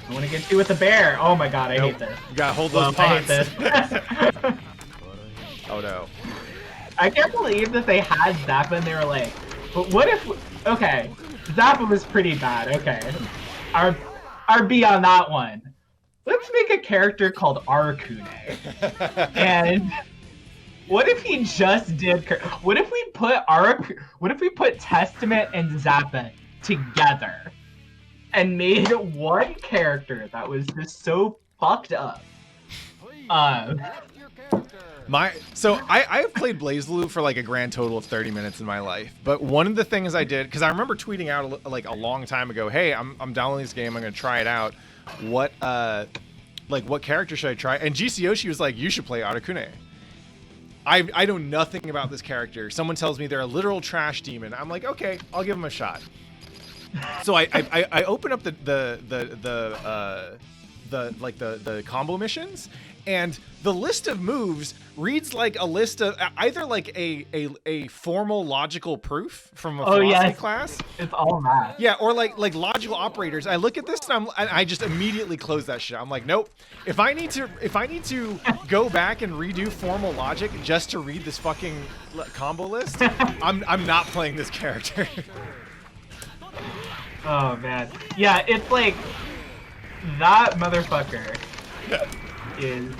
S3: I want to get you with the bear. Oh my god, I hate this.
S2: You gotta hold those pots.
S3: I hate this.
S2: Oh no.
S3: I can't believe that they had Zappa and they were like, but what if, okay, Zappa was pretty bad, okay. Our B on that one. Let's make a character called Arcune. And what if he just did, what if we put Testament and Zappa together and made one character that was just so fucked up?
S2: So I have played BlazBlue for like a grand total of 30 minutes in my life, but one of the things I did, because I remember tweeting out like a long time ago, hey, I'm downloading this game, I'm gonna try it out. What character should I try? And GCOshi was like, you should play Arcune. I know nothing about this character. Someone tells me they're a literal trash demon. I'm like, okay, I'll give him a shot. So I open up the combo missions, and the list of moves reads like a list of either like a formal logical proof from a philosophy class.
S3: It's all math.
S2: Yeah, or like logical operators. I look at this and I just immediately close that shit. I'm like, nope. If I need to go back and redo formal logic just to read this fucking combo list, I'm not playing this character.
S3: Oh man. Yeah, it's like that motherfucker is.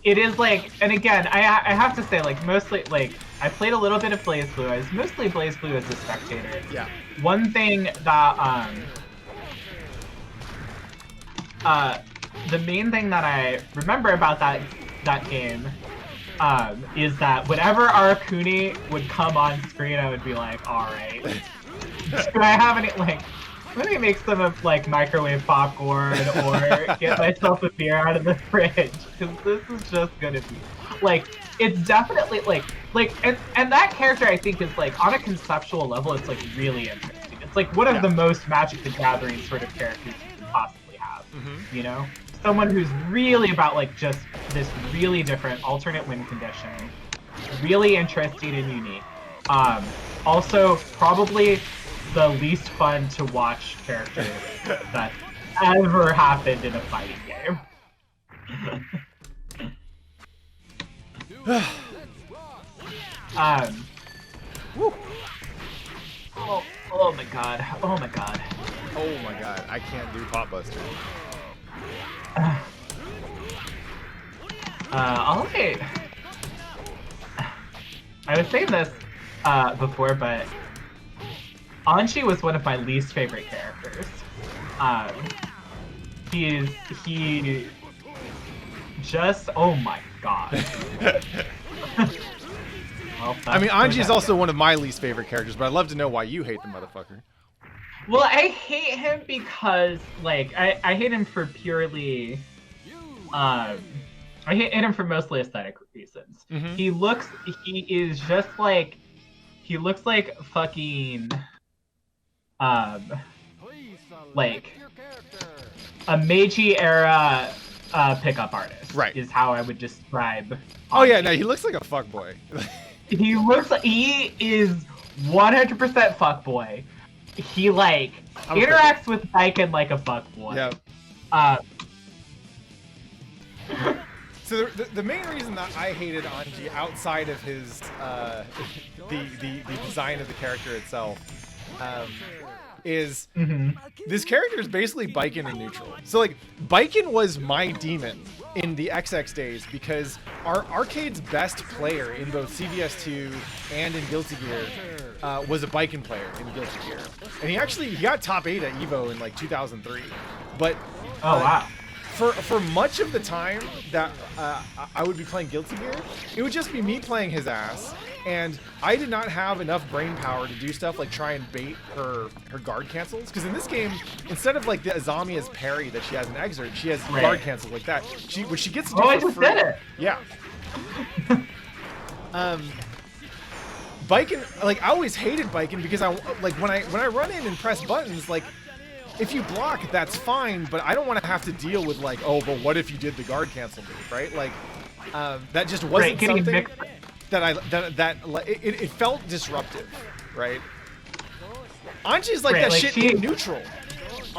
S3: It is like, and again, I have to say, like, mostly, like, I played a little bit of BlazBlue. I was mostly BlazBlue as a spectator.
S2: Yeah.
S3: One thing that the main thing that I remember about that game is that whenever Arcune would come on screen, I would be like, all right, do I have any, like, let me make some of like microwave popcorn or get myself a beer out of the fridge, because this is just gonna be like, it's definitely like and that character I think is like on a conceptual level, it's like really interesting. It's like one of the most Magic the Gathering sort of characters you can possibly have. You know, someone who's really about like just this really different alternate win condition, really interesting and unique. Also probably the least fun to watch character that ever happened in a fighting game.
S2: Woo.
S3: Oh my god. Oh my god.
S2: Oh my god. I can't do Pot Buster.
S3: Alright. I was saying this before, but Anji was one of my least favorite characters. He just, oh my god. Well,
S2: I mean, Anji is also one of my least favorite characters, but I'd love to know why you hate the motherfucker.
S3: Well, I hate him because, like, I hate him for purely, I hate him for mostly aesthetic reasons. He looks like fucking, like a Meiji era pickup artist,
S2: right?
S3: Is how I would describe.
S2: Oh yeah, no, he looks like a fuckboy.
S3: He looks like he is 100% fuckboy. He like interacts with Baiken like a fuckboy.
S2: Yeah. So the main reason that I hated Anji, outside of his the design of the character itself, is this character is basically Baiken in neutral. So like Baiken was my demon in the XX days because our arcade's best player in both CVS2 and in Guilty Gear was a Baiken player in Guilty Gear. And he got top 8 at EVO in like 2003. But
S3: wow.
S2: For much of the time that I would be playing Guilty Gear, it would just be me playing his ass, and I did not have enough brain power to do stuff like try and bait her guard cancels. Because in this game, instead of like the Azami as parry that she has in Exert, she has guard cancels like that. Which she gets to do for free. Yeah. Baiken, like I always hated Baiken because when I run in and press buttons, like if you block, that's fine, but I don't want to have to deal with like, oh, but what if you did the guard cancel move, right? Like that just wasn't something that it felt disruptive, right? Anji's like that shit in neutral.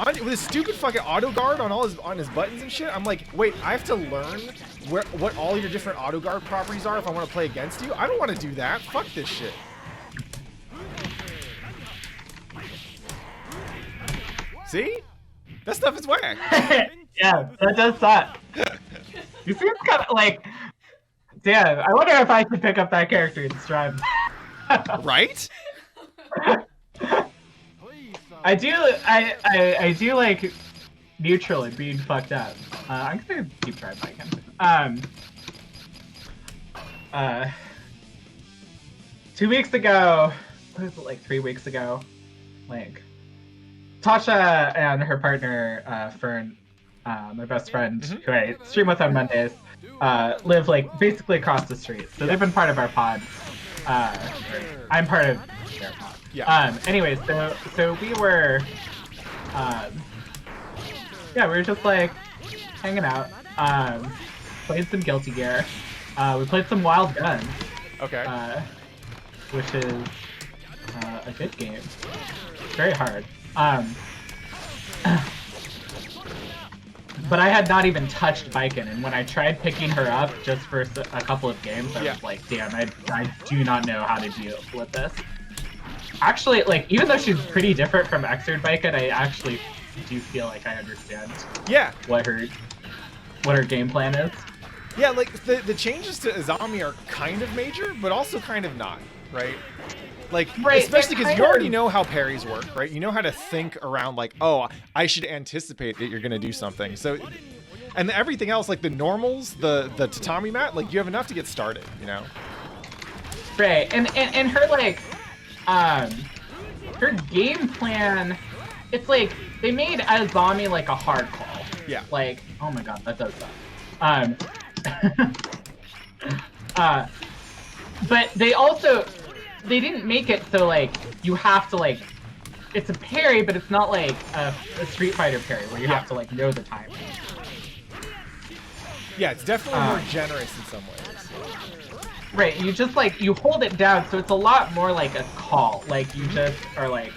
S2: With his stupid fucking auto guard on his buttons and shit. I'm like, wait, I have to learn what all your different auto guard properties are if I want to play against you. I don't want to do that. Fuck this shit. See? That stuff is whack.
S3: Yeah, that does suck. You seem kind of like, damn, I wonder if I should pick up that character in Stride.
S2: Right?
S3: I do like neutral and being fucked up. I'm gonna keep trying Baiken. 2 weeks ago, what was it, like 3 weeks ago? Like, Tasha and her partner, Fern, my best friend, who I stream with on Mondays, live like basically across the street. So they've been part of our pod. I'm part of their pod.
S2: Yeah.
S3: Anyways, so we were, we were just like hanging out. Played some Guilty Gear. We played some Wild Guns.
S2: Okay.
S3: Which is a good game. Very hard. But I had not even touched Baiken, and when I tried picking her up just for a couple of games, I was like, damn, I do not know how to deal with this. Actually, like, even though she's pretty different from Exert Baiken, I actually do feel like I understand what her game plan is.
S2: Yeah, like, the changes to Azami are kind of major, but also kind of not, right? Like, especially because you already know how parries work, right? You know how to think around, like, oh, I should anticipate that you're going to do something. So, and everything else, like the normals, the tatami mat, like, you have enough to get started, you know?
S3: Right, and her, like, her game plan, it's like, they made Azami, like, a hard call.
S2: Yeah.
S3: Like, oh my god, that does suck. But they didn't make it so, like, you have to, like, it's a parry, but it's not like a Street Fighter parry where you have to, like, know the timing.
S2: Yeah, it's definitely more generous in some ways.
S3: Right, you just, like, you hold it down, so it's a lot more like a call. Like, you just are like,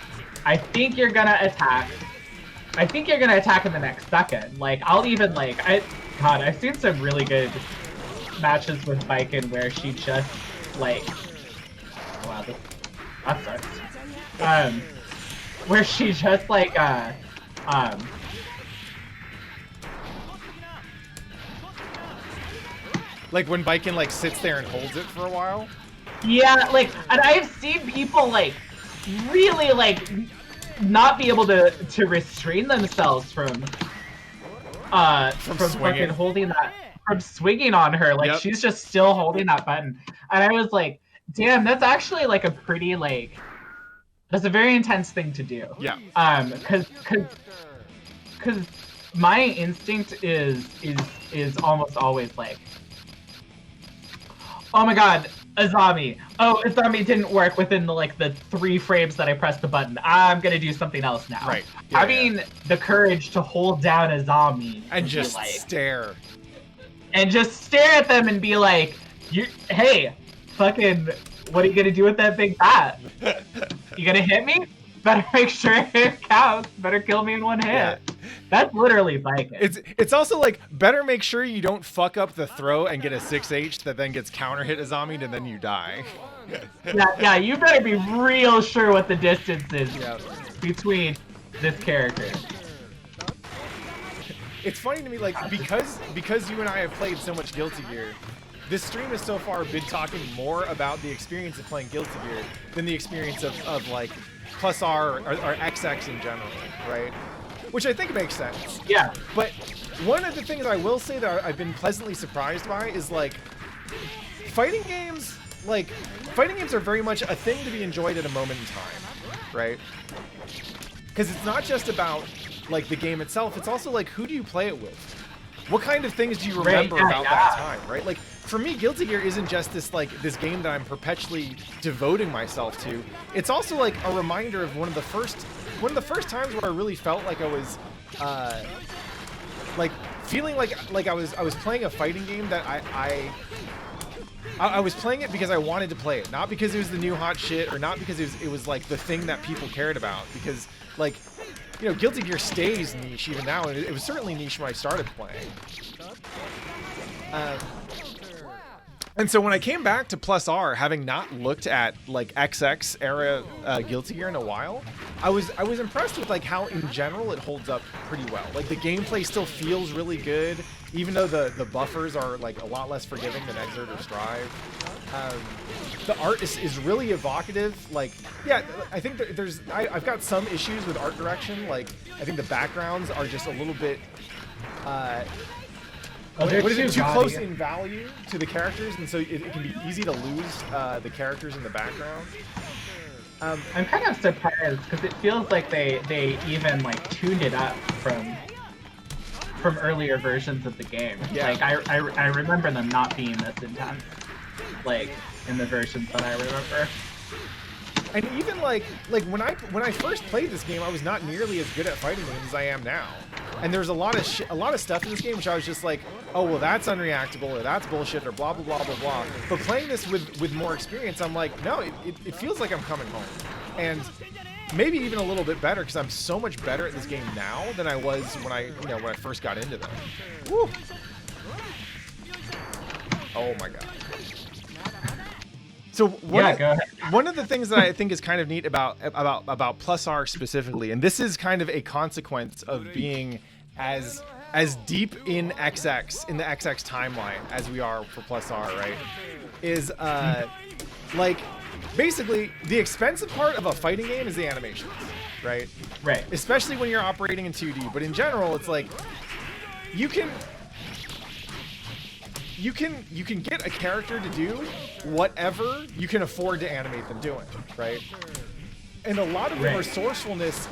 S3: I think you're gonna attack. I think you're gonna attack in the next second. Like, I'll even, like, I've seen some really good matches with Baiken where she just, like, wow, that sucks. Where she just like
S2: like when Baiken like sits there and holds it for a while.
S3: Yeah, like, and I've seen people like really like not be able to restrain themselves from fucking holding that, from swinging on her. Like, she's just still holding that button, and I was like, damn, that's actually like a pretty like, that's a very intense thing to do.
S2: Yeah.
S3: Cause my instinct is almost always like, oh my god, Azami. Oh, Azami didn't work within the 3 frames that I pressed the button. I'm gonna do something else now.
S2: Right.
S3: Having the courage to hold down Azami
S2: and just stare.
S3: And just stare at them and be like, hey, fucking, what are you gonna do with that big bat? You gonna hit me? Better make sure it counts. Better kill me in one hit. Yeah. That's literally Baiken.
S2: It's also like, better make sure you don't fuck up the throw and get a 6H that then gets counter hit Azami and then you die.
S3: Yeah, you better be real sure what the distance is.
S2: Yeah.
S3: between this character.
S2: It's funny to me, like, because you and I have played so much Guilty Gear, this stream has so far been talking more about the experience of playing Guilty Gear than the experience of like, plus R or XX in general, right? Which I think makes sense.
S3: Yeah.
S2: But one of the things I will say that I've been pleasantly surprised by is, like, fighting games are very much a thing to be enjoyed at a moment in time, right? Because it's not just about, like, the game itself, it's also, like, who do you play it with? What kind of things do you remember about that time, right? Like, for me, Guilty Gear isn't just this, like, this game that I'm perpetually devoting myself to. It's also, like, a reminder of one of the first times where I really felt like I was, like, feeling like I was playing a fighting game that I was playing it because I wanted to play it, not because it was the new hot shit, or not because it was like the thing that people cared about. Because, like, you know, Guilty Gear stays niche even now, and it was certainly niche when I started playing. And so when I came back to Plus R, having not looked at, like, XX era Guilty Gear in a while, I was impressed with, like, how in general it holds up pretty well. Like, the gameplay still feels really good, even though the buffers are, like, a lot less forgiving than Exert or Strive. The art is really evocative. Like, yeah, I think I've got some issues with art direction. Like, I think the backgrounds are just a little bit too close in value to the characters, and so it can be easy to lose the characters in the background.
S3: I'm kind of surprised because it feels like they even, like, tuned it up from earlier versions of the game. Yeah. Like, I remember them not being this intense, like, in the versions that I remember.
S2: And even like when I first played this game, I was not nearly as good at fighting games as I am now. And there's a lot of stuff in this game which I was just like, oh well, that's unreactable, or that's bullshit, or blah blah blah blah blah. But playing this with more experience, I'm like, no, it feels like I'm coming home, and maybe even a little bit better because I'm so much better at this game now than I was when I first got into them. Woo. Oh my god. So one of the things that I think is kind of neat about Plus R specifically, and this is kind of a consequence of being as deep in the XX timeline as we are for Plus R, right? Is like, basically the expensive part of a fighting game is the animations, right?
S3: Right.
S2: Especially when you're operating in 2D, but in general, it's like you can get a character to do whatever you can afford to animate them doing, right? And a lot of the resourcefulness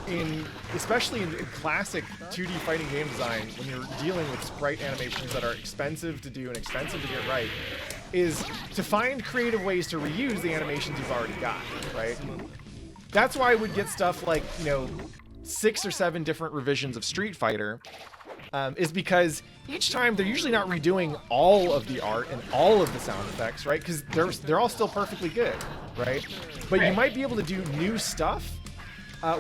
S2: especially in classic 2D fighting game design, when you're dealing with sprite animations that are expensive to do and expensive to get right, is to find creative ways to reuse the animations you've already got, right? That's why I would get stuff like, 6 or 7 different revisions of Street Fighter, is because each time they're usually not redoing all of the art and all of the sound effects, right? Because they're all still perfectly good, right? But you might be able to do new stuff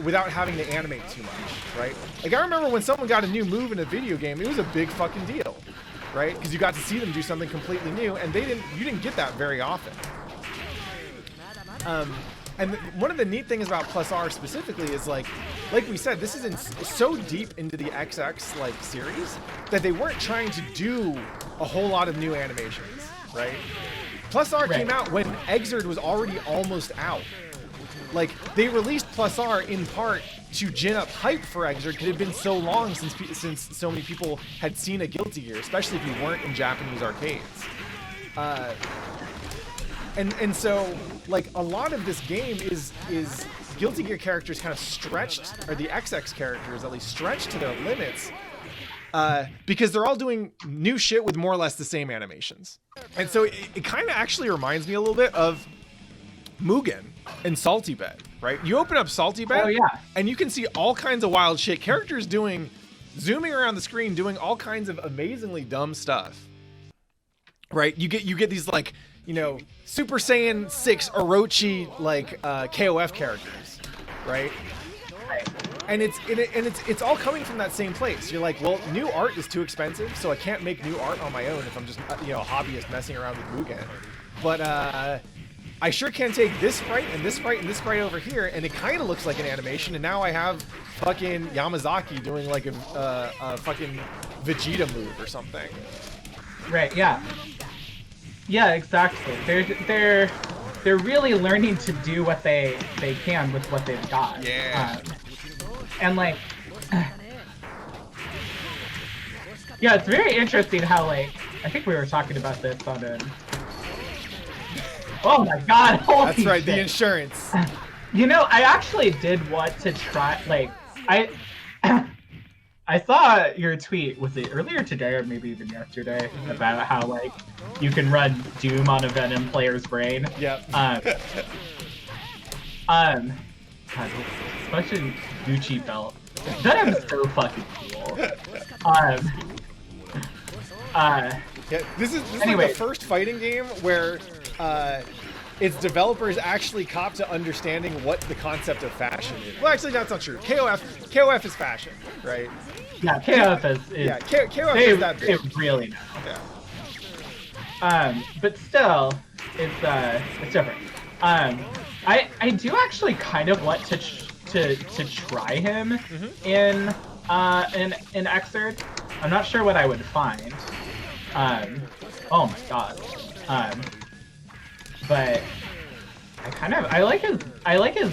S2: without having to animate too much, right? Like, I remember when someone got a new move in a video game, it was a big fucking deal, right? Because you got to see them do something completely new, and you didn't get that very often. And one of the neat things about Plus R specifically is, like we said, this is so deep into the XX like series that they weren't trying to do a whole lot of new animations, right? Plus R came out when Exert was already almost out. Like, they released Plus R in part to gin up hype for Exert because it had been so long since so many people had seen a Guilty Gear, especially if you weren't in Japanese arcades. And so, like, a lot of this game is Guilty Gear characters kind of stretched, or the XX characters at least stretched to their limits, because they're all doing new shit with more or less the same animations. And so it kind of actually reminds me a little bit of Mugen and Salty Bed, right? You open up Salty Bed, and you can see all kinds of wild shit. Characters zooming around the screen, doing all kinds of amazingly dumb stuff, right? You get these, like, Super Saiyan 6 Orochi, like, KOF characters, right? And it's all coming from that same place. You're like, well, new art is too expensive, so I can't make new art on my own if I'm just a hobbyist messing around with Mugen. But I sure can take this sprite and this sprite and this sprite over here, and it kind of looks like an animation, and now I have fucking Yamazaki doing like a fucking Vegeta move or something.
S3: Right, yeah. Yeah, exactly. They're really learning to do what they can with what they've got.
S2: Yeah.
S3: And like, yeah, it's very interesting how like, I think we were talking about this on an. Oh my god, holy
S2: That's right,
S3: shit.
S2: the insurance.
S3: You know, I actually did want to try, like, I saw your tweet, was it earlier today or maybe even yesterday, about how, like, you can run Doom on a Venom player's brain.
S2: Yep.
S3: God, such a Gucci belt. Venom's so fucking cool.
S2: Yeah, this is
S3: Anyway.
S2: like the first fighting game where its developers actually cop to understanding what the concept of fashion is. Well, actually, that's not true. KOF is fashion, right?
S3: Yeah, KOF is
S2: Yeah, KOF is that big.
S3: It really know.
S2: Yeah.
S3: But still, it's different. I do actually kind of want to try him in Xrd. I'm not sure what I would find. Oh my god. But I like his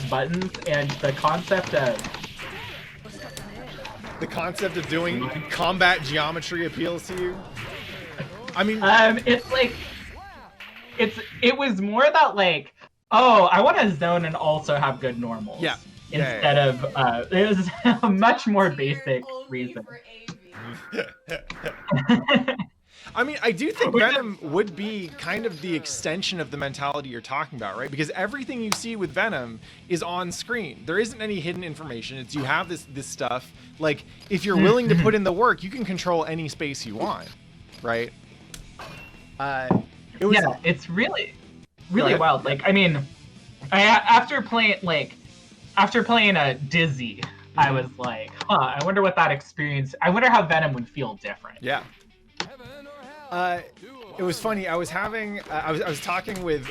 S3: buttons and the concept of
S2: doing combat geometry appeals to you. I mean,
S3: it's like it was more that like, oh, I want to zone and also have good normals.
S2: Yeah.
S3: Instead of it was a much more basic reason.
S2: I mean, I do think Venom would be kind of the extension of the mentality you're talking about, right? Because everything you see with Venom is on screen. There isn't any hidden information. It's you have this stuff. Like, if you're willing to put in the work, you can control any space you want, right?
S3: It's really wild. Like, I mean, after playing a Dizzy, I was like, I wonder what that experience. I wonder how Venom would feel different.
S2: Yeah. It was funny. I was having, I was talking with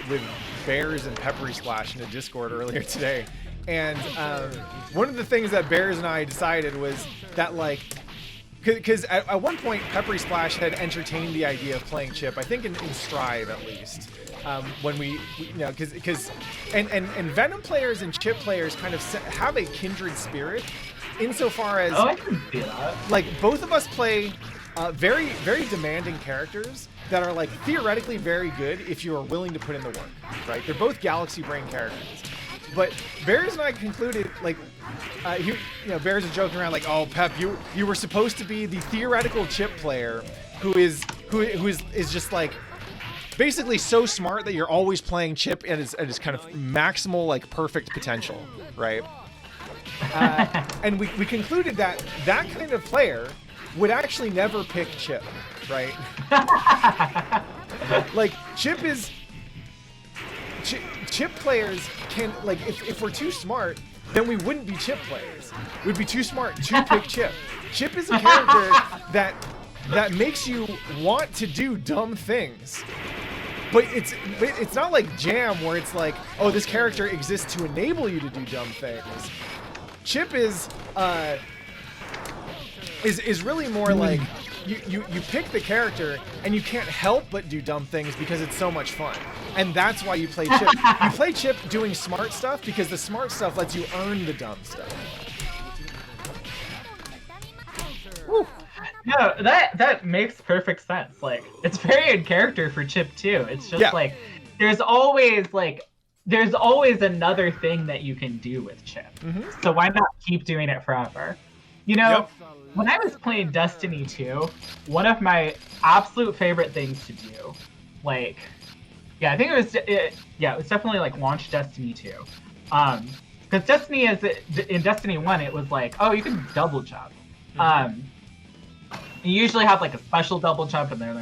S2: Bears and Peppery Splash in a Discord earlier today, and one of the things that Bears and I decided was that, like, because at one point Peppery Splash had entertained the idea of playing Chip, I think in Strive at least, when we you know, because Venom players and Chip players kind of have a kindred spirit, insofar as
S3: I can see that.
S2: Like, both of us play very, very demanding characters that are, like, theoretically very good if you are willing to put in the work, right? They're both Galaxy Brain characters. But Bears and I concluded, like, Bears is joking around, like, oh, Pep, you were supposed to be the theoretical Chip player who is just, like, basically so smart that you're always playing Chip at his kind of maximal, like, perfect potential, right? And we concluded that kind of player would actually never pick Chip, right? Like, Chip players can, like, if we're too smart, then we wouldn't be Chip players. We'd be too smart to pick Chip. Chip is a character that makes you want to do dumb things. But it's not like Jam, where it's like, oh, this character exists to enable you to do dumb things. Chip is really more like you pick the character and you can't help but do dumb things because it's so much fun. And that's why you play Chip. You play Chip doing smart stuff because the smart stuff lets you earn the dumb stuff. Woo.
S3: No, that makes perfect sense. Like, it's very in character for Chip too. It's just like there's always another thing that you can do with Chip. So why not keep doing it forever? You know, when I was playing Destiny 2, one of my absolute favorite things to do, like, I think it was definitely like launch Destiny 2. Because Destiny in Destiny 1, it was like, oh, you can double jump. You usually have like a special double jump, and then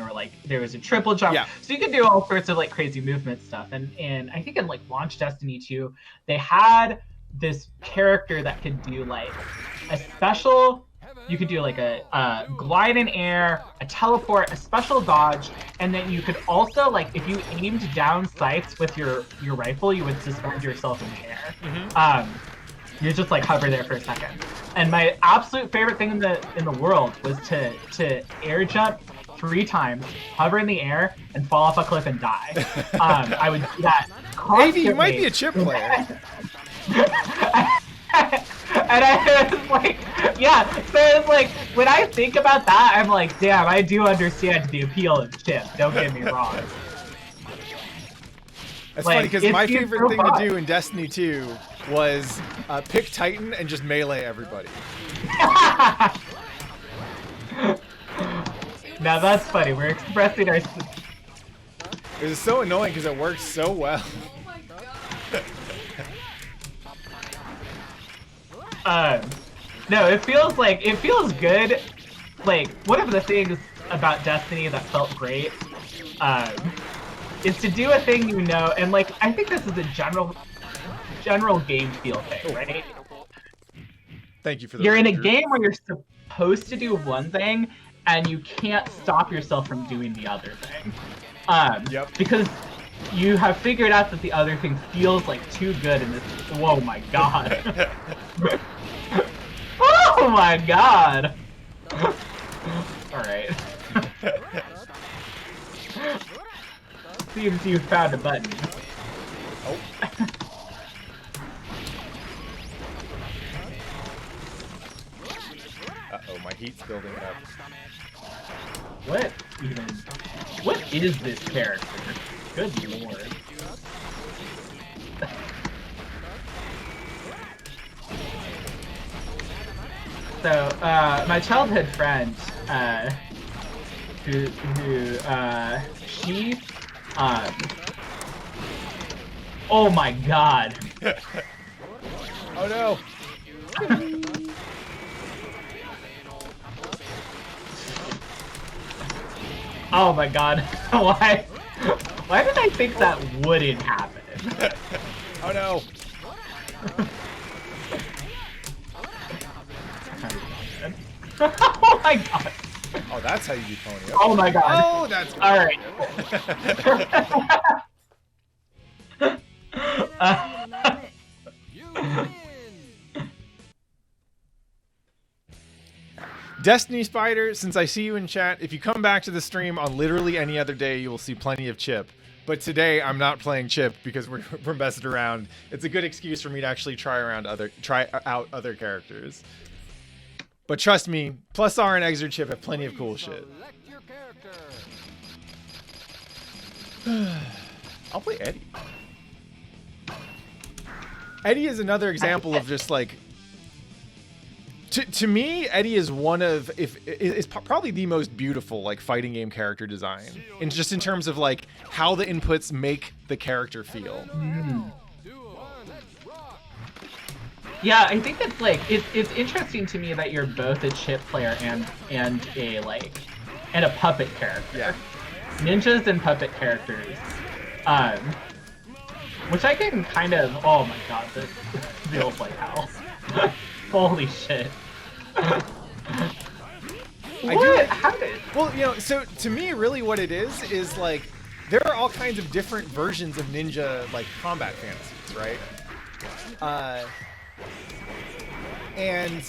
S3: there was a triple jump.
S2: Yeah.
S3: So you can do all sorts of like crazy movement stuff. And I think in like launch Destiny 2, they had this character that could do like a special you could do like a glide in air, a teleport, a special dodge, and then you could also, like, if you aimed down sights with your rifle, you would suspend yourself in the air. You just like hover there for a second. And my absolute favorite thing in the world was to air jump 3 times, hover in the air, and fall off a cliff and die. I would do that constantly.
S2: Aevee, you might be a chip player.
S3: And I was like, yeah, so it's like, when I think about that, I'm like, damn, I do understand the appeal of chip, don't get me wrong.
S2: That's
S3: Like,
S2: funny, because
S3: it's
S2: my
S3: just
S2: favorite
S3: so
S2: thing
S3: fun.
S2: to do in Destiny 2 was pick Titan and just melee everybody.
S3: Now that's funny, we're expressing our...
S2: It was so annoying because it worked so well.
S3: No, it feels good. Like, one of the things about Destiny that felt great, is to do a thing you know, and like, I think this is a general game feel thing, right?
S2: Thank you for the
S3: You're in a
S2: reminder.
S3: game where you're supposed to do one thing, and you can't stop yourself from doing the other thing.
S2: Yep.
S3: Because you have figured out that the other thing feels like too good in this. Whoa, my god. Oh my god. Alright. Seems you found a button.
S2: Oh. Uh-oh, my heat's building up.
S3: What is this character? Good lord. So, my childhood friend, she, oh my god.
S2: Oh no!
S3: Oh my god. Why did I think that wouldn't happen?
S2: Oh no!
S3: Oh my god.
S2: Oh, that's how you do pony up.
S3: Oh my god.
S2: Oh, that's
S3: Alright.
S2: Destiny Spider, since I see you in chat, if you come back to the stream on literally any other day, you will see plenty of Chip. But today I'm not playing Chip because we're messing around. It's a good excuse for me to actually try out other characters. But trust me, Plus R and Exer Chip have plenty of cool shit. I'll play Eddie. Eddie is another example of just like, to me, Eddie is one of, is probably the most beautiful like fighting game character design, and just in terms of like how the inputs make the character feel.
S3: Yeah, I think it's like it's interesting to me that you're both a Chip player and a puppet character.
S2: Yeah.
S3: Ninjas and puppet characters. Which I can kind of, oh my god, this feels like hell. Holy shit. What? How did...
S2: Well, you know, so to me, really what it is like, there are all kinds of different versions of ninja, like, combat fantasies, right? And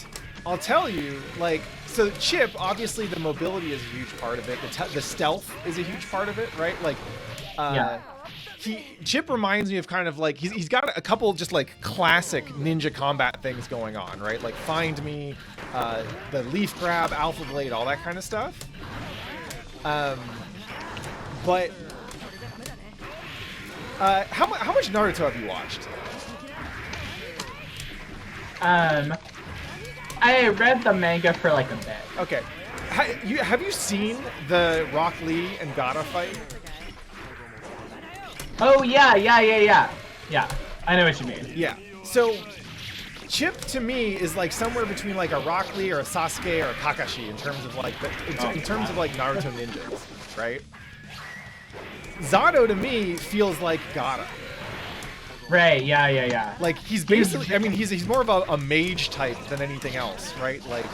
S2: I'll tell you, like, so Chip, obviously the mobility is a huge part of it. The stealth is a huge part of it, right? Like,
S3: Yeah.
S2: Chip reminds me of kind of like, he's got a couple just like classic ninja combat things going on, right? Like Find Me, the leaf grab, alpha blade, all that kind of stuff. But how much Naruto have you watched?
S3: I read the manga for like a bit.
S2: Okay. Have you seen the Rock Lee and Gaara fight?
S3: Oh yeah. Yeah, I know what you mean.
S2: Yeah. So Chip to me is like somewhere between like a Rock Lee or a Sasuke or a Kakashi in terms of like in terms of like Naruto ninjas, right? Zato to me feels like Gaara.
S3: Right, yeah.
S2: Like he's basically, I mean, he's more of a mage type than anything else, right? Like,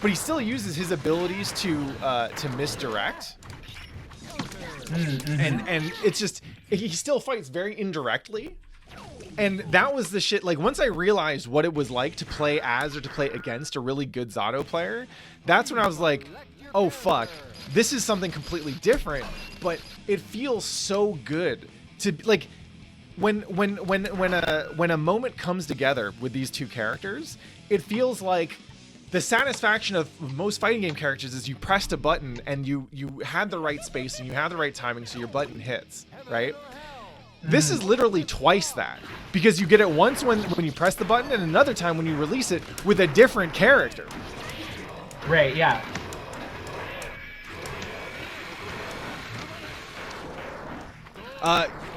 S2: but he still uses his abilities to misdirect. And it's just, he still fights very indirectly. And that was the shit, like, once I realized what it was like to play as or to play against a really good Zato player, that's when I was like, oh fuck, this is something completely different, but it feels so good to, like, when a moment comes together with these two characters, it feels like the satisfaction of most fighting game characters is you pressed a button and you had the right space and you had the right timing so your button hits, right? This is literally twice that, because you get it once when you press the button and another time when you release it with a different character.
S3: Right, yeah.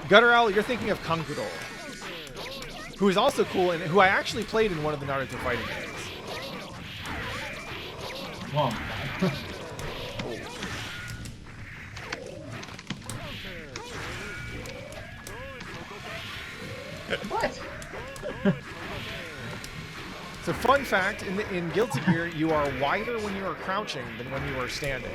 S2: Guttural, you're thinking of Kankuro, who is also cool and who I actually played in one of the Naruto fighting games.
S3: Oh my god. What?
S2: So fun fact, in Guilty Gear, you are wider when you are crouching than when you are standing.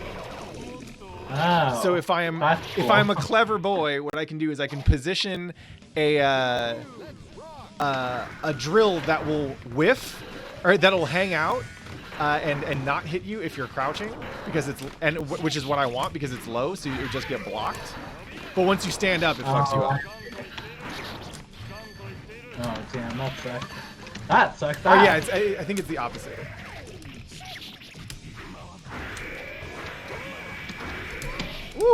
S3: Oh,
S2: So if I'm a clever boy, what I can do is I can position a drill that will whiff, or that'll hang out and not hit you if you're crouching, because which is what I want, because it's low, so you just get blocked. But once you stand up, it fucks you up.
S3: Oh damn, that sucks. That sucks.
S2: Oh yeah, I think it's the opposite. Woo!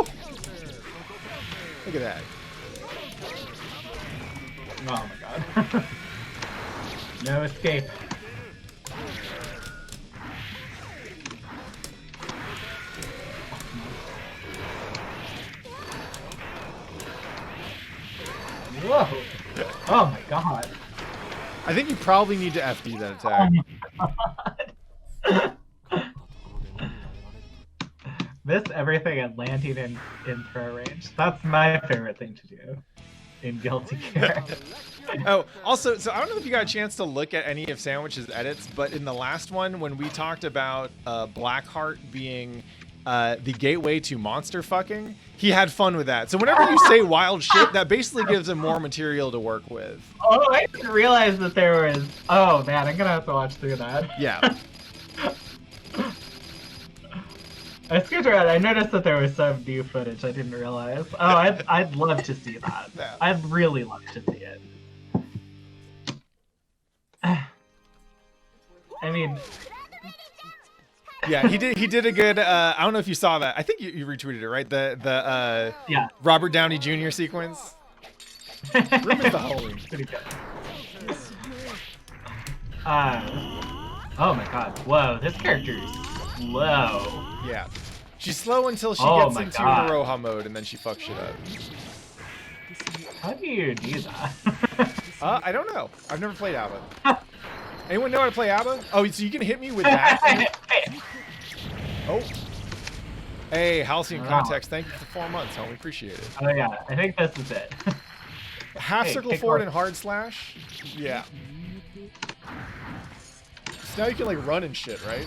S2: Look at that.
S3: Oh my god. No escape. Whoa! Oh my god.
S2: I think you probably need to FD that attack.
S3: Oh my god. This everything and landing in throw range. That's my favorite thing to do in Guilty Gear.
S2: Oh, also, so I don't know if you got a chance to look at any of Sandwich's edits, but in the last one, when we talked about Blackheart being the gateway to monster fucking, he had fun with that. So whenever you say wild shit, that basically gives him more material to work with.
S3: Oh, I didn't realize that there was... Oh man, I'm gonna have to watch through that.
S2: Yeah.
S3: I skipped around. I noticed that there was some new footage I didn't realize. Oh, I'd love to see that.
S2: Yeah.
S3: I'd really love to see it. I mean...
S2: Yeah, he did a good. I don't know if you saw that. I think you retweeted it, right? The
S3: Yeah.
S2: Robert Downey Jr. sequence. Rip the Halloween.
S3: Pretty good. Oh my god. Whoa, this character is slow.
S2: Yeah. She's slow until she
S3: Oh
S2: gets
S3: my
S2: into
S3: God.
S2: Naroha mode, and then she fucks shit up.
S3: How do you do that?
S2: I don't know. I've never played Aevee. Anyone know how to play Aevee? Oh, so you can hit me with that? Oh. Hey, Halcyon
S3: Wow.
S2: Context, thank you for 4 months, homie. Appreciate it.
S3: Oh yeah, I think this is it.
S2: Half
S3: Hey,
S2: circle
S3: kick
S2: forward
S3: off.
S2: and hard slash? Yeah. So now you can like run and shit, right?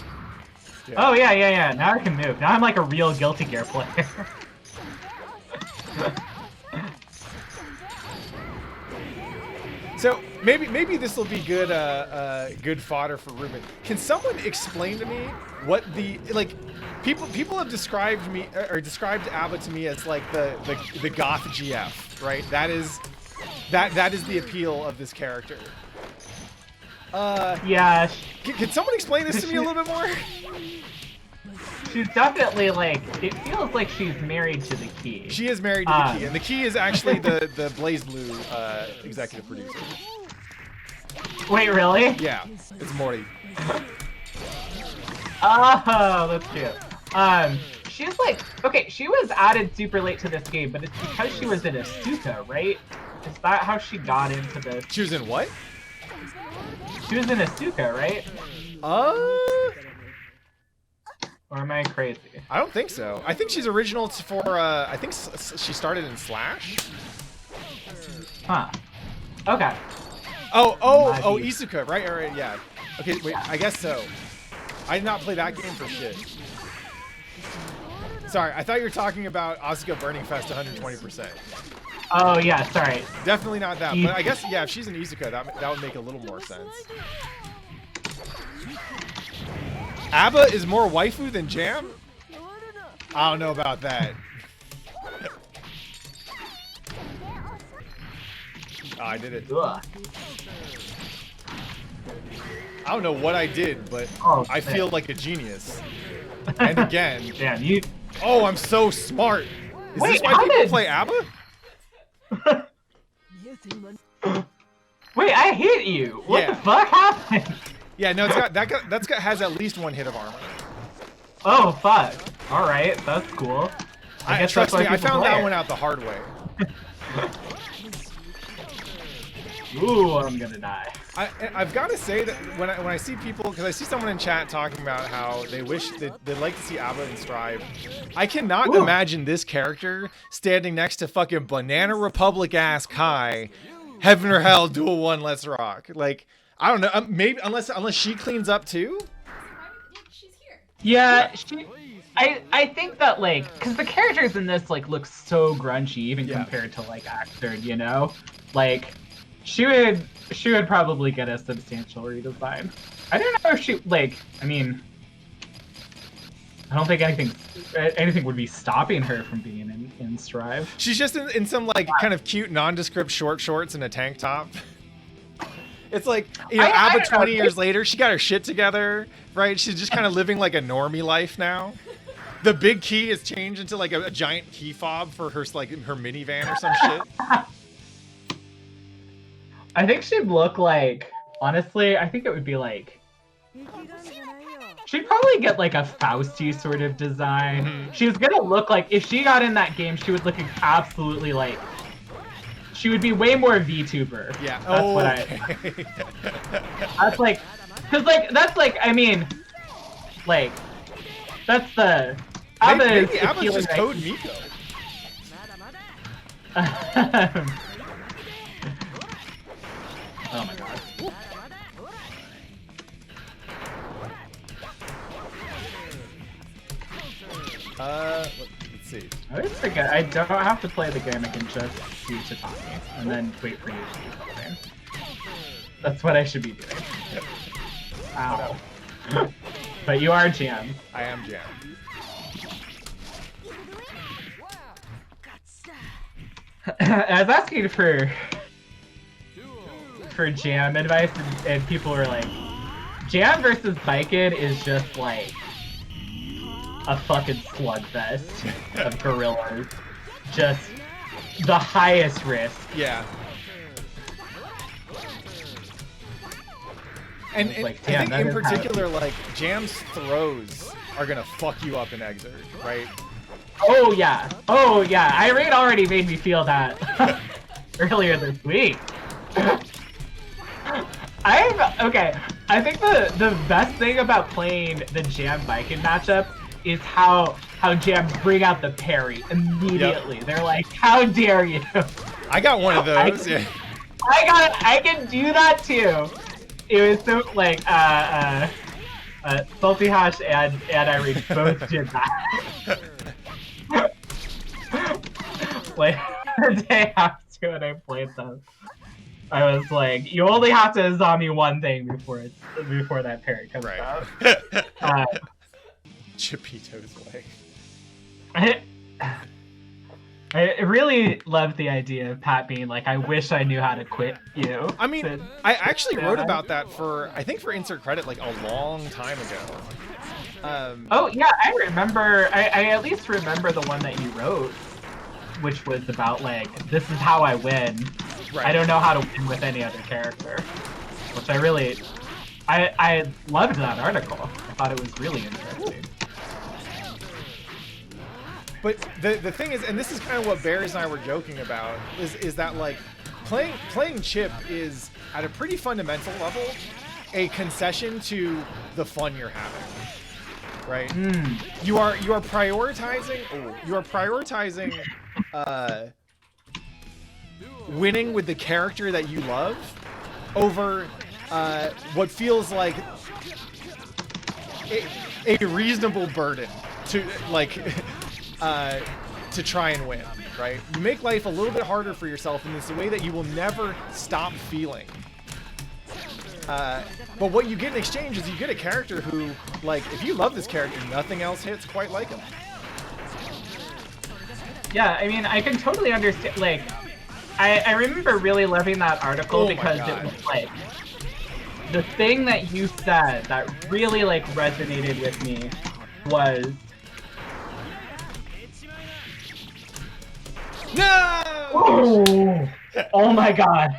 S2: Yeah.
S3: Oh yeah. Now I can move. Now I'm like a real Guilty Gear player.
S2: So maybe this will be good good fodder for Ruben. Can someone explain to me what the people have described me or described Aevee to me as like the goth GF, right? That is the appeal of this character.
S3: Yeah,
S2: Can someone explain this to me a little bit more?
S3: she's definitely like. It feels like she's married to the key.
S2: She is married to the Key, and the Key is actually the Blaze Blue executive producer.
S3: Wait, really?
S2: Yeah, it's Morty.
S3: Oh, that's cute. She's like, okay, she was added super late to this game, but it's because she was in Asuka, right? Is that how she got into this?
S2: She was in what?
S3: She was in Asuka, right? Or am I crazy?
S2: I don't think so. I think she's original for, I think she started in Slash.
S3: Huh. Okay.
S2: Oh,
S3: Might be.
S2: Isuka, right? All right, yeah. Okay, wait, I guess so. I did not play that game for shit. Sorry, I thought you were talking about Asuka Burning Fest 120%.
S3: Oh yeah, sorry.
S2: Definitely not that, but I guess yeah, if she's an Izuka, that would make a little more sense. Abba is more waifu than Jam? I don't know about that. Oh, I did it.
S3: Ugh.
S2: I don't know what I did, but I feel like a genius. And again,
S3: damn you.
S2: Oh, I'm so smart. Is
S3: Wait,
S2: this why people play ABBA?
S3: Wait, I hit you. What the fuck happened?
S2: Yeah, no, that's got has at least 1 hit of armor.
S3: Oh fuck. All right, that's cool. I guess
S2: trust
S3: that's
S2: me,
S3: why
S2: I found
S3: play
S2: that
S3: it.
S2: one out the hard way.
S3: Ooh, I'm gonna die.
S2: I've got to say that when I see people, because I see someone in chat talking about how they wish they'd like to see ABBA and Strive, I cannot imagine this character standing next to fucking Banana Republic ass Kai, Heaven or Hell, Duel 1, Let's Rock. Like, I don't know, maybe unless she cleans up too.
S3: Yeah, I think that like, because the characters in this like look so grungy even compared to like Axerd, you know, like she would probably get a substantial redesign. I don't know if she like. I mean, I don't think anything would be stopping her from being in Strive.
S2: She's just in some like kind of cute nondescript short shorts and a tank top. It's like, you know, ABBA 20 years later, she got her shit together, right? She's just kind of living like a normie life now. The big key has changed into like a giant key fob for her like her minivan or some shit.
S3: I think she'd look like, honestly, I think it would be like, she'd probably get like a Fausty sort of design.
S2: Mm-hmm.
S3: She was gonna look like, if she got in that game, she would look absolutely like, she would be way more VTuber.
S2: Yeah.
S3: That's what that's like, cause like, that's like, I mean, like, that's the,
S2: maybe ABBA's just Code Miko.
S3: Oh my god.
S2: Let's see.
S3: I always forget, I don't have to play the game, I can just see Tatami, and then wait for you to do something. That's what I should be doing. Ow. But you are Jam.
S2: I am Jam.
S3: I was asking for Jam advice, and people were like, Jam versus Baiken is just like a fucking slugfest of gorillas. Just the highest risk.
S2: Yeah. And
S3: like,
S2: I
S3: damn,
S2: think in particular, like, Jam's throws are gonna fuck you up in Exert, right?
S3: Oh yeah, Irene already made me feel that earlier this week. Okay. I think the best thing about playing the Jam Baiken matchup is how Jam bring out the parry immediately. Yep. They're like, "How dare you!"
S2: I got one of those.
S3: I can do that too. It was so like Salty Hash and Irene both did that. Like the day after when I played them, I was like, you only have to zombie one thing before that parry comes out.
S2: Chipito's way.
S3: I really love the idea of Pat being like, I wish I knew how to quit you.
S2: I mean, I actually wrote about that I think for Insert Credit like a long time ago.
S3: Oh yeah, I remember. I at least remember the one that you wrote, which was about like, this is how I win. Right. I don't know how to win with any other character, which I loved that article. I thought it was really interesting.
S2: But the thing is, and this is kind of what Bears and I were joking about, is that like playing Chip is at a pretty fundamental level a concession to the fun you're having, right? You are prioritizing winning with the character that you love over what feels like a reasonable burden to like to try and win, right? You make life a little bit harder for yourself, and it's a way that you will never stop feeling. But what you get in exchange is you get a character who, like, if you love this character, nothing else hits quite like him.
S3: Yeah, I mean, I can totally understand. Like, I remember really loving that article because it was like the thing that you said that really like resonated with me was
S2: no.
S3: Oh my god.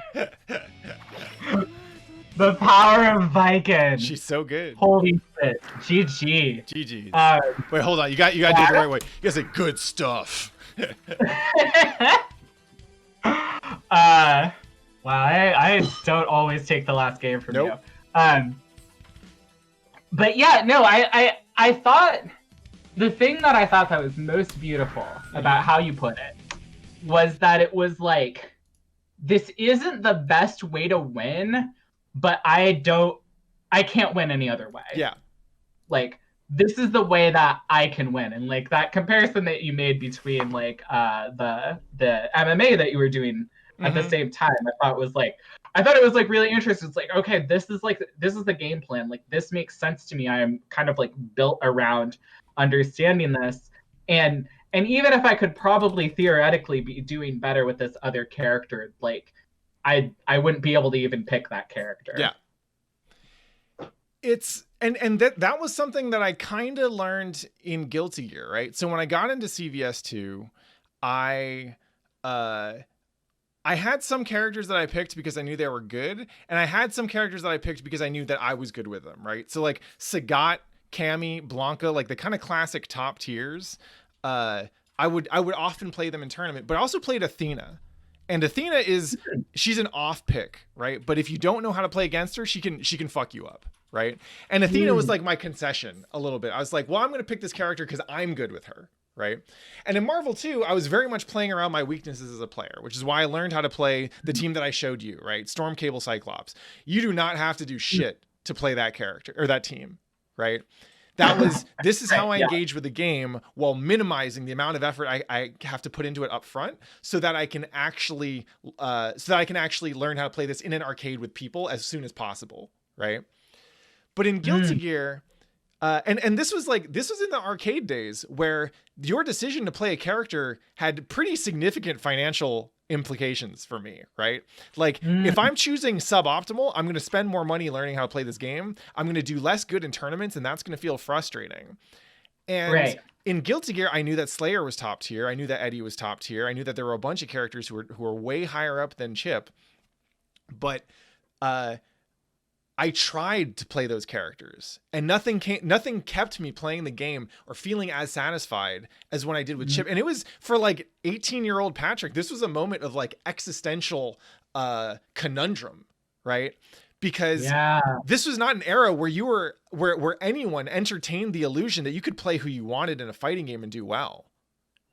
S3: The power of Viking.
S2: She's so good.
S3: Holy shit. GG.
S2: GG. Wait, hold on. You got to do it the right way. You gotta say good stuff.
S3: Wow, I don't always take the last game from you. But yeah, no, I thought the thing that I thought that was most beautiful about how you put it was that it was like, this isn't the best way to win, but I can't win any other way.
S2: Yeah.
S3: Like, this is the way that I can win. And like that comparison that you made between like the MMA that you were doing at the same time, I thought it was like really interesting. It's like, okay, this is the game plan. Like, this makes sense to me. I am kind of like built around understanding this. And even if I could probably theoretically be doing better with this other character, like I wouldn't be able to even pick that character.
S2: Yeah. It's and that was something that I kind of learned in Guilty Gear, right? So when I got into CVS2, I had some characters that I picked because I knew they were good, and I had some characters that I picked because I knew that I was good with them, right? So like Sagat, Cammy, Blanca, like the kind of classic top tiers, I would often play them in tournament, but I also played Athena. And Athena she's an off pick, right? But if you don't know how to play against her, she can fuck you up, right? And Athena was like my concession a little bit. I was like, well, I'm going to pick this character because I'm good with her, right? And in Marvel 2, I was very much playing around my weaknesses as a player, which is why I learned how to play the team that I showed you, right? Storm, Cable, Cyclops. You do not have to do shit to play that character or that team, right? This is how I engage with the game while minimizing the amount of effort I have to put into it up front so that I can actually learn how to play this in an arcade with people as soon as possible, right? But in Guilty Gear, and this was in the arcade days where your decision to play a character had pretty significant financial implications for me, right? Like if I'm choosing suboptimal, I'm going to spend more money learning how to play this game. I'm going to do less good in tournaments, and that's going to feel frustrating. And in Guilty Gear, I knew that Slayer was top tier. I knew that Eddie was top tier. I knew that there were a bunch of characters who were way higher up than Chip. But I tried to play those characters, and nothing kept me playing the game or feeling as satisfied as when I did with Chip. And it was for like 18-year-old Patrick. This was a moment of like existential conundrum, right? Because this was not an era where where anyone entertained the illusion that you could play who you wanted in a fighting game and do well.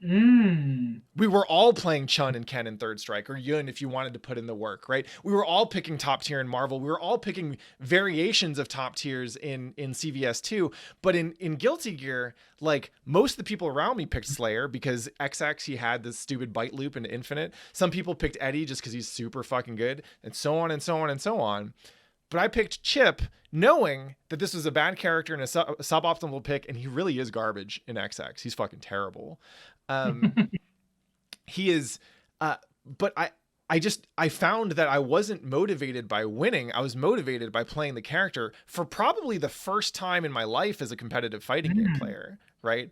S2: We were all playing Chun and Ken in Third Strike, or Yun if you wanted to put in the work, right? We were all picking top tier in Marvel. We were all picking variations of top tiers in CVS2. But in Guilty Gear, like most of the people around me picked Slayer because XX, he had this stupid bite loop into Infinite. Some people picked Eddie just because he's super fucking good, and so on and so on and so on. But I picked Chip knowing that this was a bad character and a suboptimal pick, and he really is garbage in XX. He's fucking terrible. He is, but I found that I wasn't motivated by winning. I was motivated by playing the character for probably the first time in my life as a competitive fighting game player, right?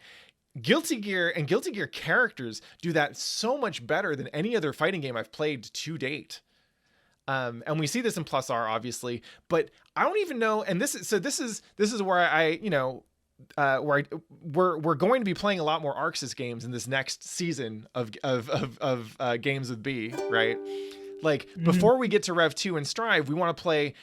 S2: Guilty Gear and Guilty Gear characters do that so much better than any other fighting game I've played to date. And we see this in Plus R, obviously, but I don't even know. And this is where we're going to be playing a lot more Arxis games in this next season of games with B, right? Like before we get to Rev 2 and Strive, we want to play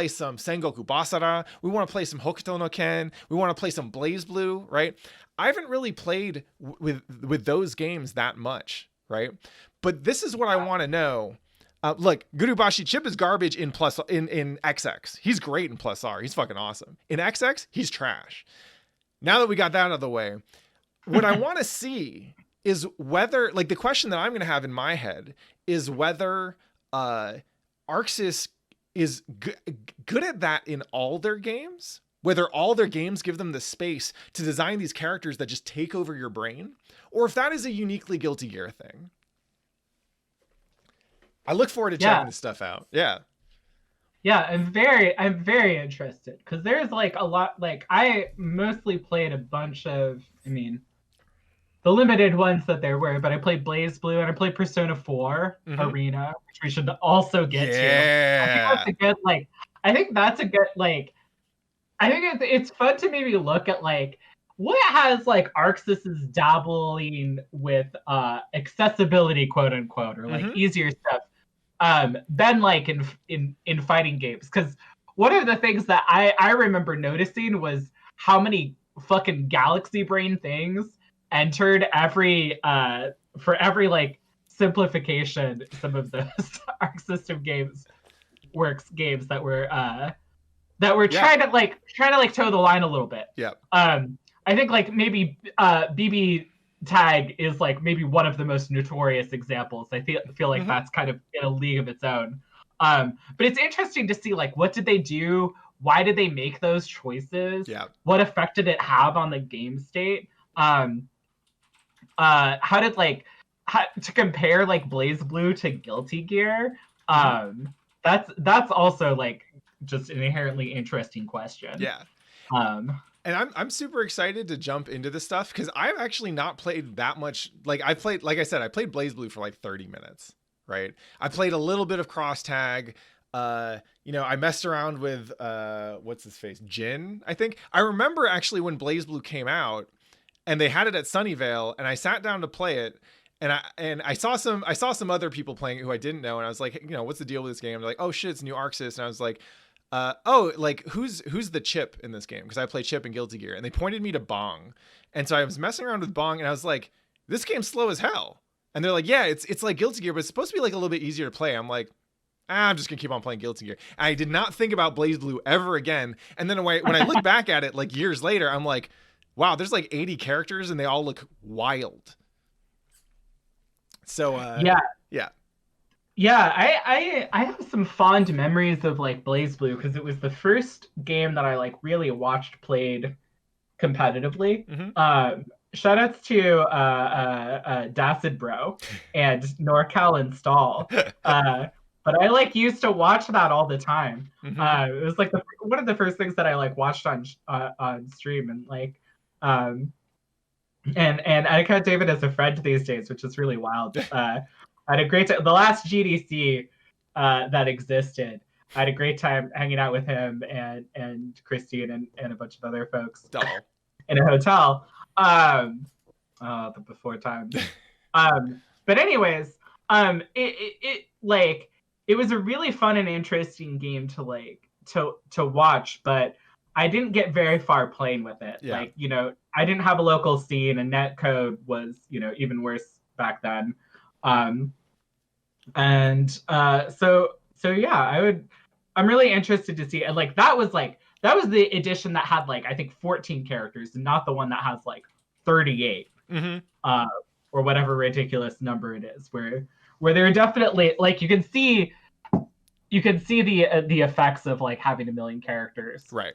S2: some Sengoku Basara, we want to play some Hokuto no Ken, we want to play some Blaze Blue, right? I haven't really played with those games that much, right? But this is what I want to know. Look, Gurubashi Chip is garbage in XX. He's great in plus R. He's fucking awesome. In XX, he's trash. Now that we got that out of the way, what I want to see is whether, like, the question that I'm going to have in my head is whether ArcSys is good at that in all their games, whether all their games give them the space to design these characters that just take over your brain, or if that is a uniquely Guilty Gear thing. I look forward to checking this stuff out. Yeah.
S3: Yeah, I'm very interested because there's like a lot. Like I mostly played a bunch of, I mean, the limited ones that there were, but I played Blaze Blue and I played Persona 4 Arena, which we should also get to. I think that's a good like. I think it's fun to maybe look at like what has like ArcSys's dabbling with accessibility, quote unquote, or like easier stuff. Than like in fighting games, because one of the things that I remember noticing was how many fucking galaxy brain things entered every for every like simplification some of those Arc System games that were trying to toe the line a little bit.
S2: Yeah.
S3: I think like maybe BB Tag is like maybe one of the most notorious examples. I feel like that's kind of in a league of its own. But it's interesting to see like what did they do? Why did they make those choices?
S2: Yeah.
S3: What effect did it have on the game state? How did like to compare like Blaze Blue to Guilty Gear? That's also like just an inherently interesting question.
S2: Yeah. And I'm super excited to jump into this stuff because I've actually not played that much. Like I played Blaze Blue for like 30 minutes, right? I played a little bit of Cross Tag. I messed around with what's his face? Jin, I think. I remember actually when Blaze Blue came out and they had it at Sunnyvale and I sat down to play it and I saw some other people playing it who I didn't know, and I was like, what's the deal with this game? They're like, oh shit, it's new ArcSys, and I was like, who's the Chip in this game? Because I play Chip in Guilty Gear, and they pointed me to Bong, and so I was messing around with Bong, and I was like, this game's slow as hell. And they're like, yeah, it's like Guilty Gear, but it's supposed to be like a little bit easier to play. I'm like, I'm just gonna keep on playing Guilty Gear. And I did not think about Blaze Blue ever again. And then when I look back at it like years later, I'm like, wow, there's like 80 characters, and they all look wild. So yeah.
S3: Yeah, I have some fond memories of like Blaze Blue because it was the first game that I like really watched played competitively. Shout outs to Dacid Bro and NorCal Install. But I like used to watch that all the time. It was like one of the first things that I like watched on stream, and like and I count David as a friend these days, which is really wild. I had a great time. The last GDC that existed, I had a great time hanging out with him and Christine and a bunch of other folks in a hotel. The before times. But anyways, it was a really fun and interesting game to watch, but I didn't get very far playing with it.
S2: Yeah.
S3: Like, I didn't have a local scene, and netcode was, even worse back then. So yeah, I'm really interested to see, and like that was the edition that had like I think 14 characters, and not the one that has like 38 or whatever ridiculous number it is, where there are definitely like you can see the effects of like having a million characters,
S2: right?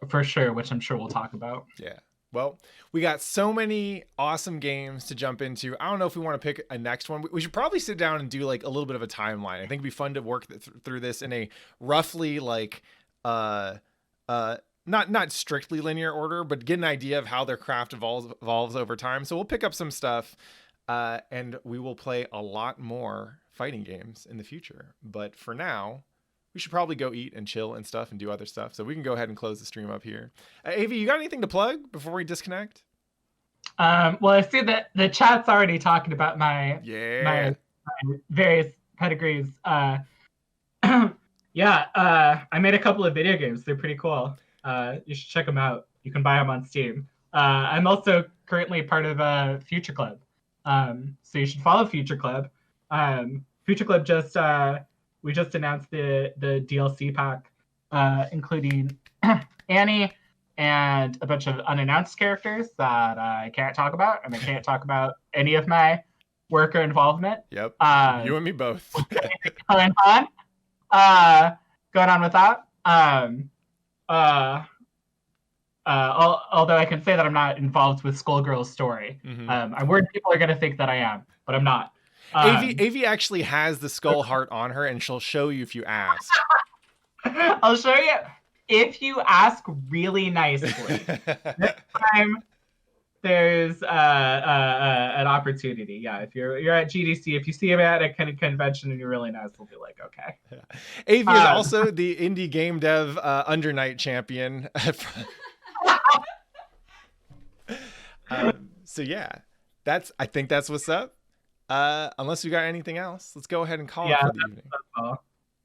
S3: For sure, which I'm sure we'll talk about.
S2: Yeah. Well, we got so many awesome games to jump into. I don't know if we want to pick a next one. We should probably sit down and do like a little bit of a timeline. I think it'd be fun to work through this in a roughly like not strictly linear order, but get an idea of how their craft evolves over time. So we'll pick up some stuff and we will play a lot more fighting games in the future. But for now, we should probably go eat and chill and stuff and do other stuff. So we can go ahead and close the stream up here. Aevee, you got anything to plug before we disconnect?
S3: Well, I see that the chat's already talking about my various pedigrees. I made a couple of video games. They're pretty cool. You should check them out. You can buy them on Steam. I'm also currently part of Future Club. So you should follow Future Club. Future Clip we just announced the DLC pack, including Annie and a bunch of unannounced characters that I can't talk about, and I can't talk about any of my work or involvement.
S2: Yep. You and me both.
S3: going on with that. Although I can say that I'm not involved with Skullgirl's story. I'm worried people are going to think that I am, but I'm not.
S2: Aevee actually has the skull heart on her, and she'll show you if you ask.
S3: I'll show you if you ask really nicely. This time, there's an opportunity. Yeah, if you're at GDC, if you see him at a kind of convention and you're really nice, we'll be like, okay.
S2: Aevee is also the indie game dev Undernight champion. So yeah, I think that's what's up. Unless you got anything else, let's go ahead and call it for the evening.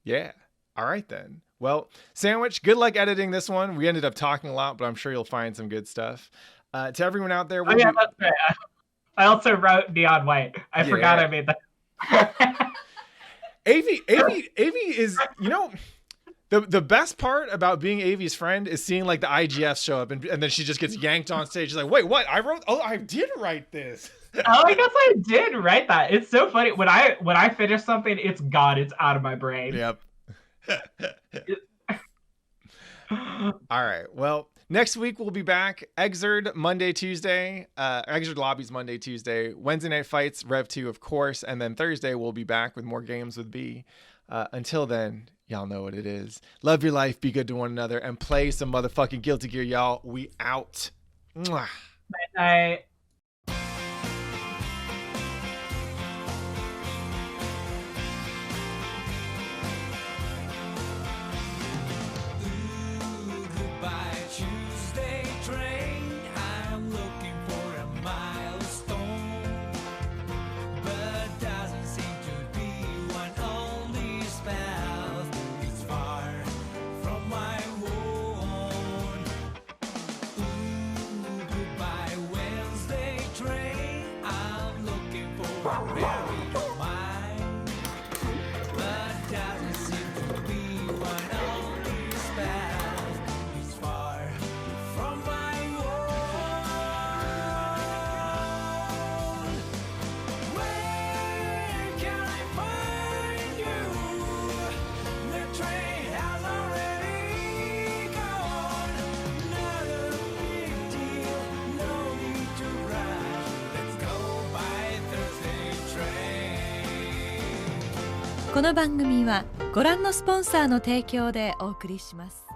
S2: Yeah. All right then. Well, Sandwich, good luck editing this one. We ended up talking a lot, but I'm sure you'll find some good stuff. To everyone out there,
S3: that's right. I also wrote Neon White. I forgot I made that.
S2: Aevee is, the best part about being Aevee's friend is seeing like the IGF show up and then she just gets yanked on stage. She's like, wait, what? I did write this.
S3: I guess I did write that. It's so funny. When I finish something, it's gone. It's out of my brain.
S2: Yep. All right. Well, next week we'll be back. Exerd Monday, Tuesday. Exerd Lobbies Monday, Tuesday. Wednesday Night Fights, Rev 2, of course. And then Thursday we'll be back with more games with B. Until then, y'all know what it is. Love your life, be good to one another, and play some motherfucking Guilty Gear, y'all. We out. Mwah.
S3: Night.
S7: この番組はご覧のスポンサーの提供でお送りします。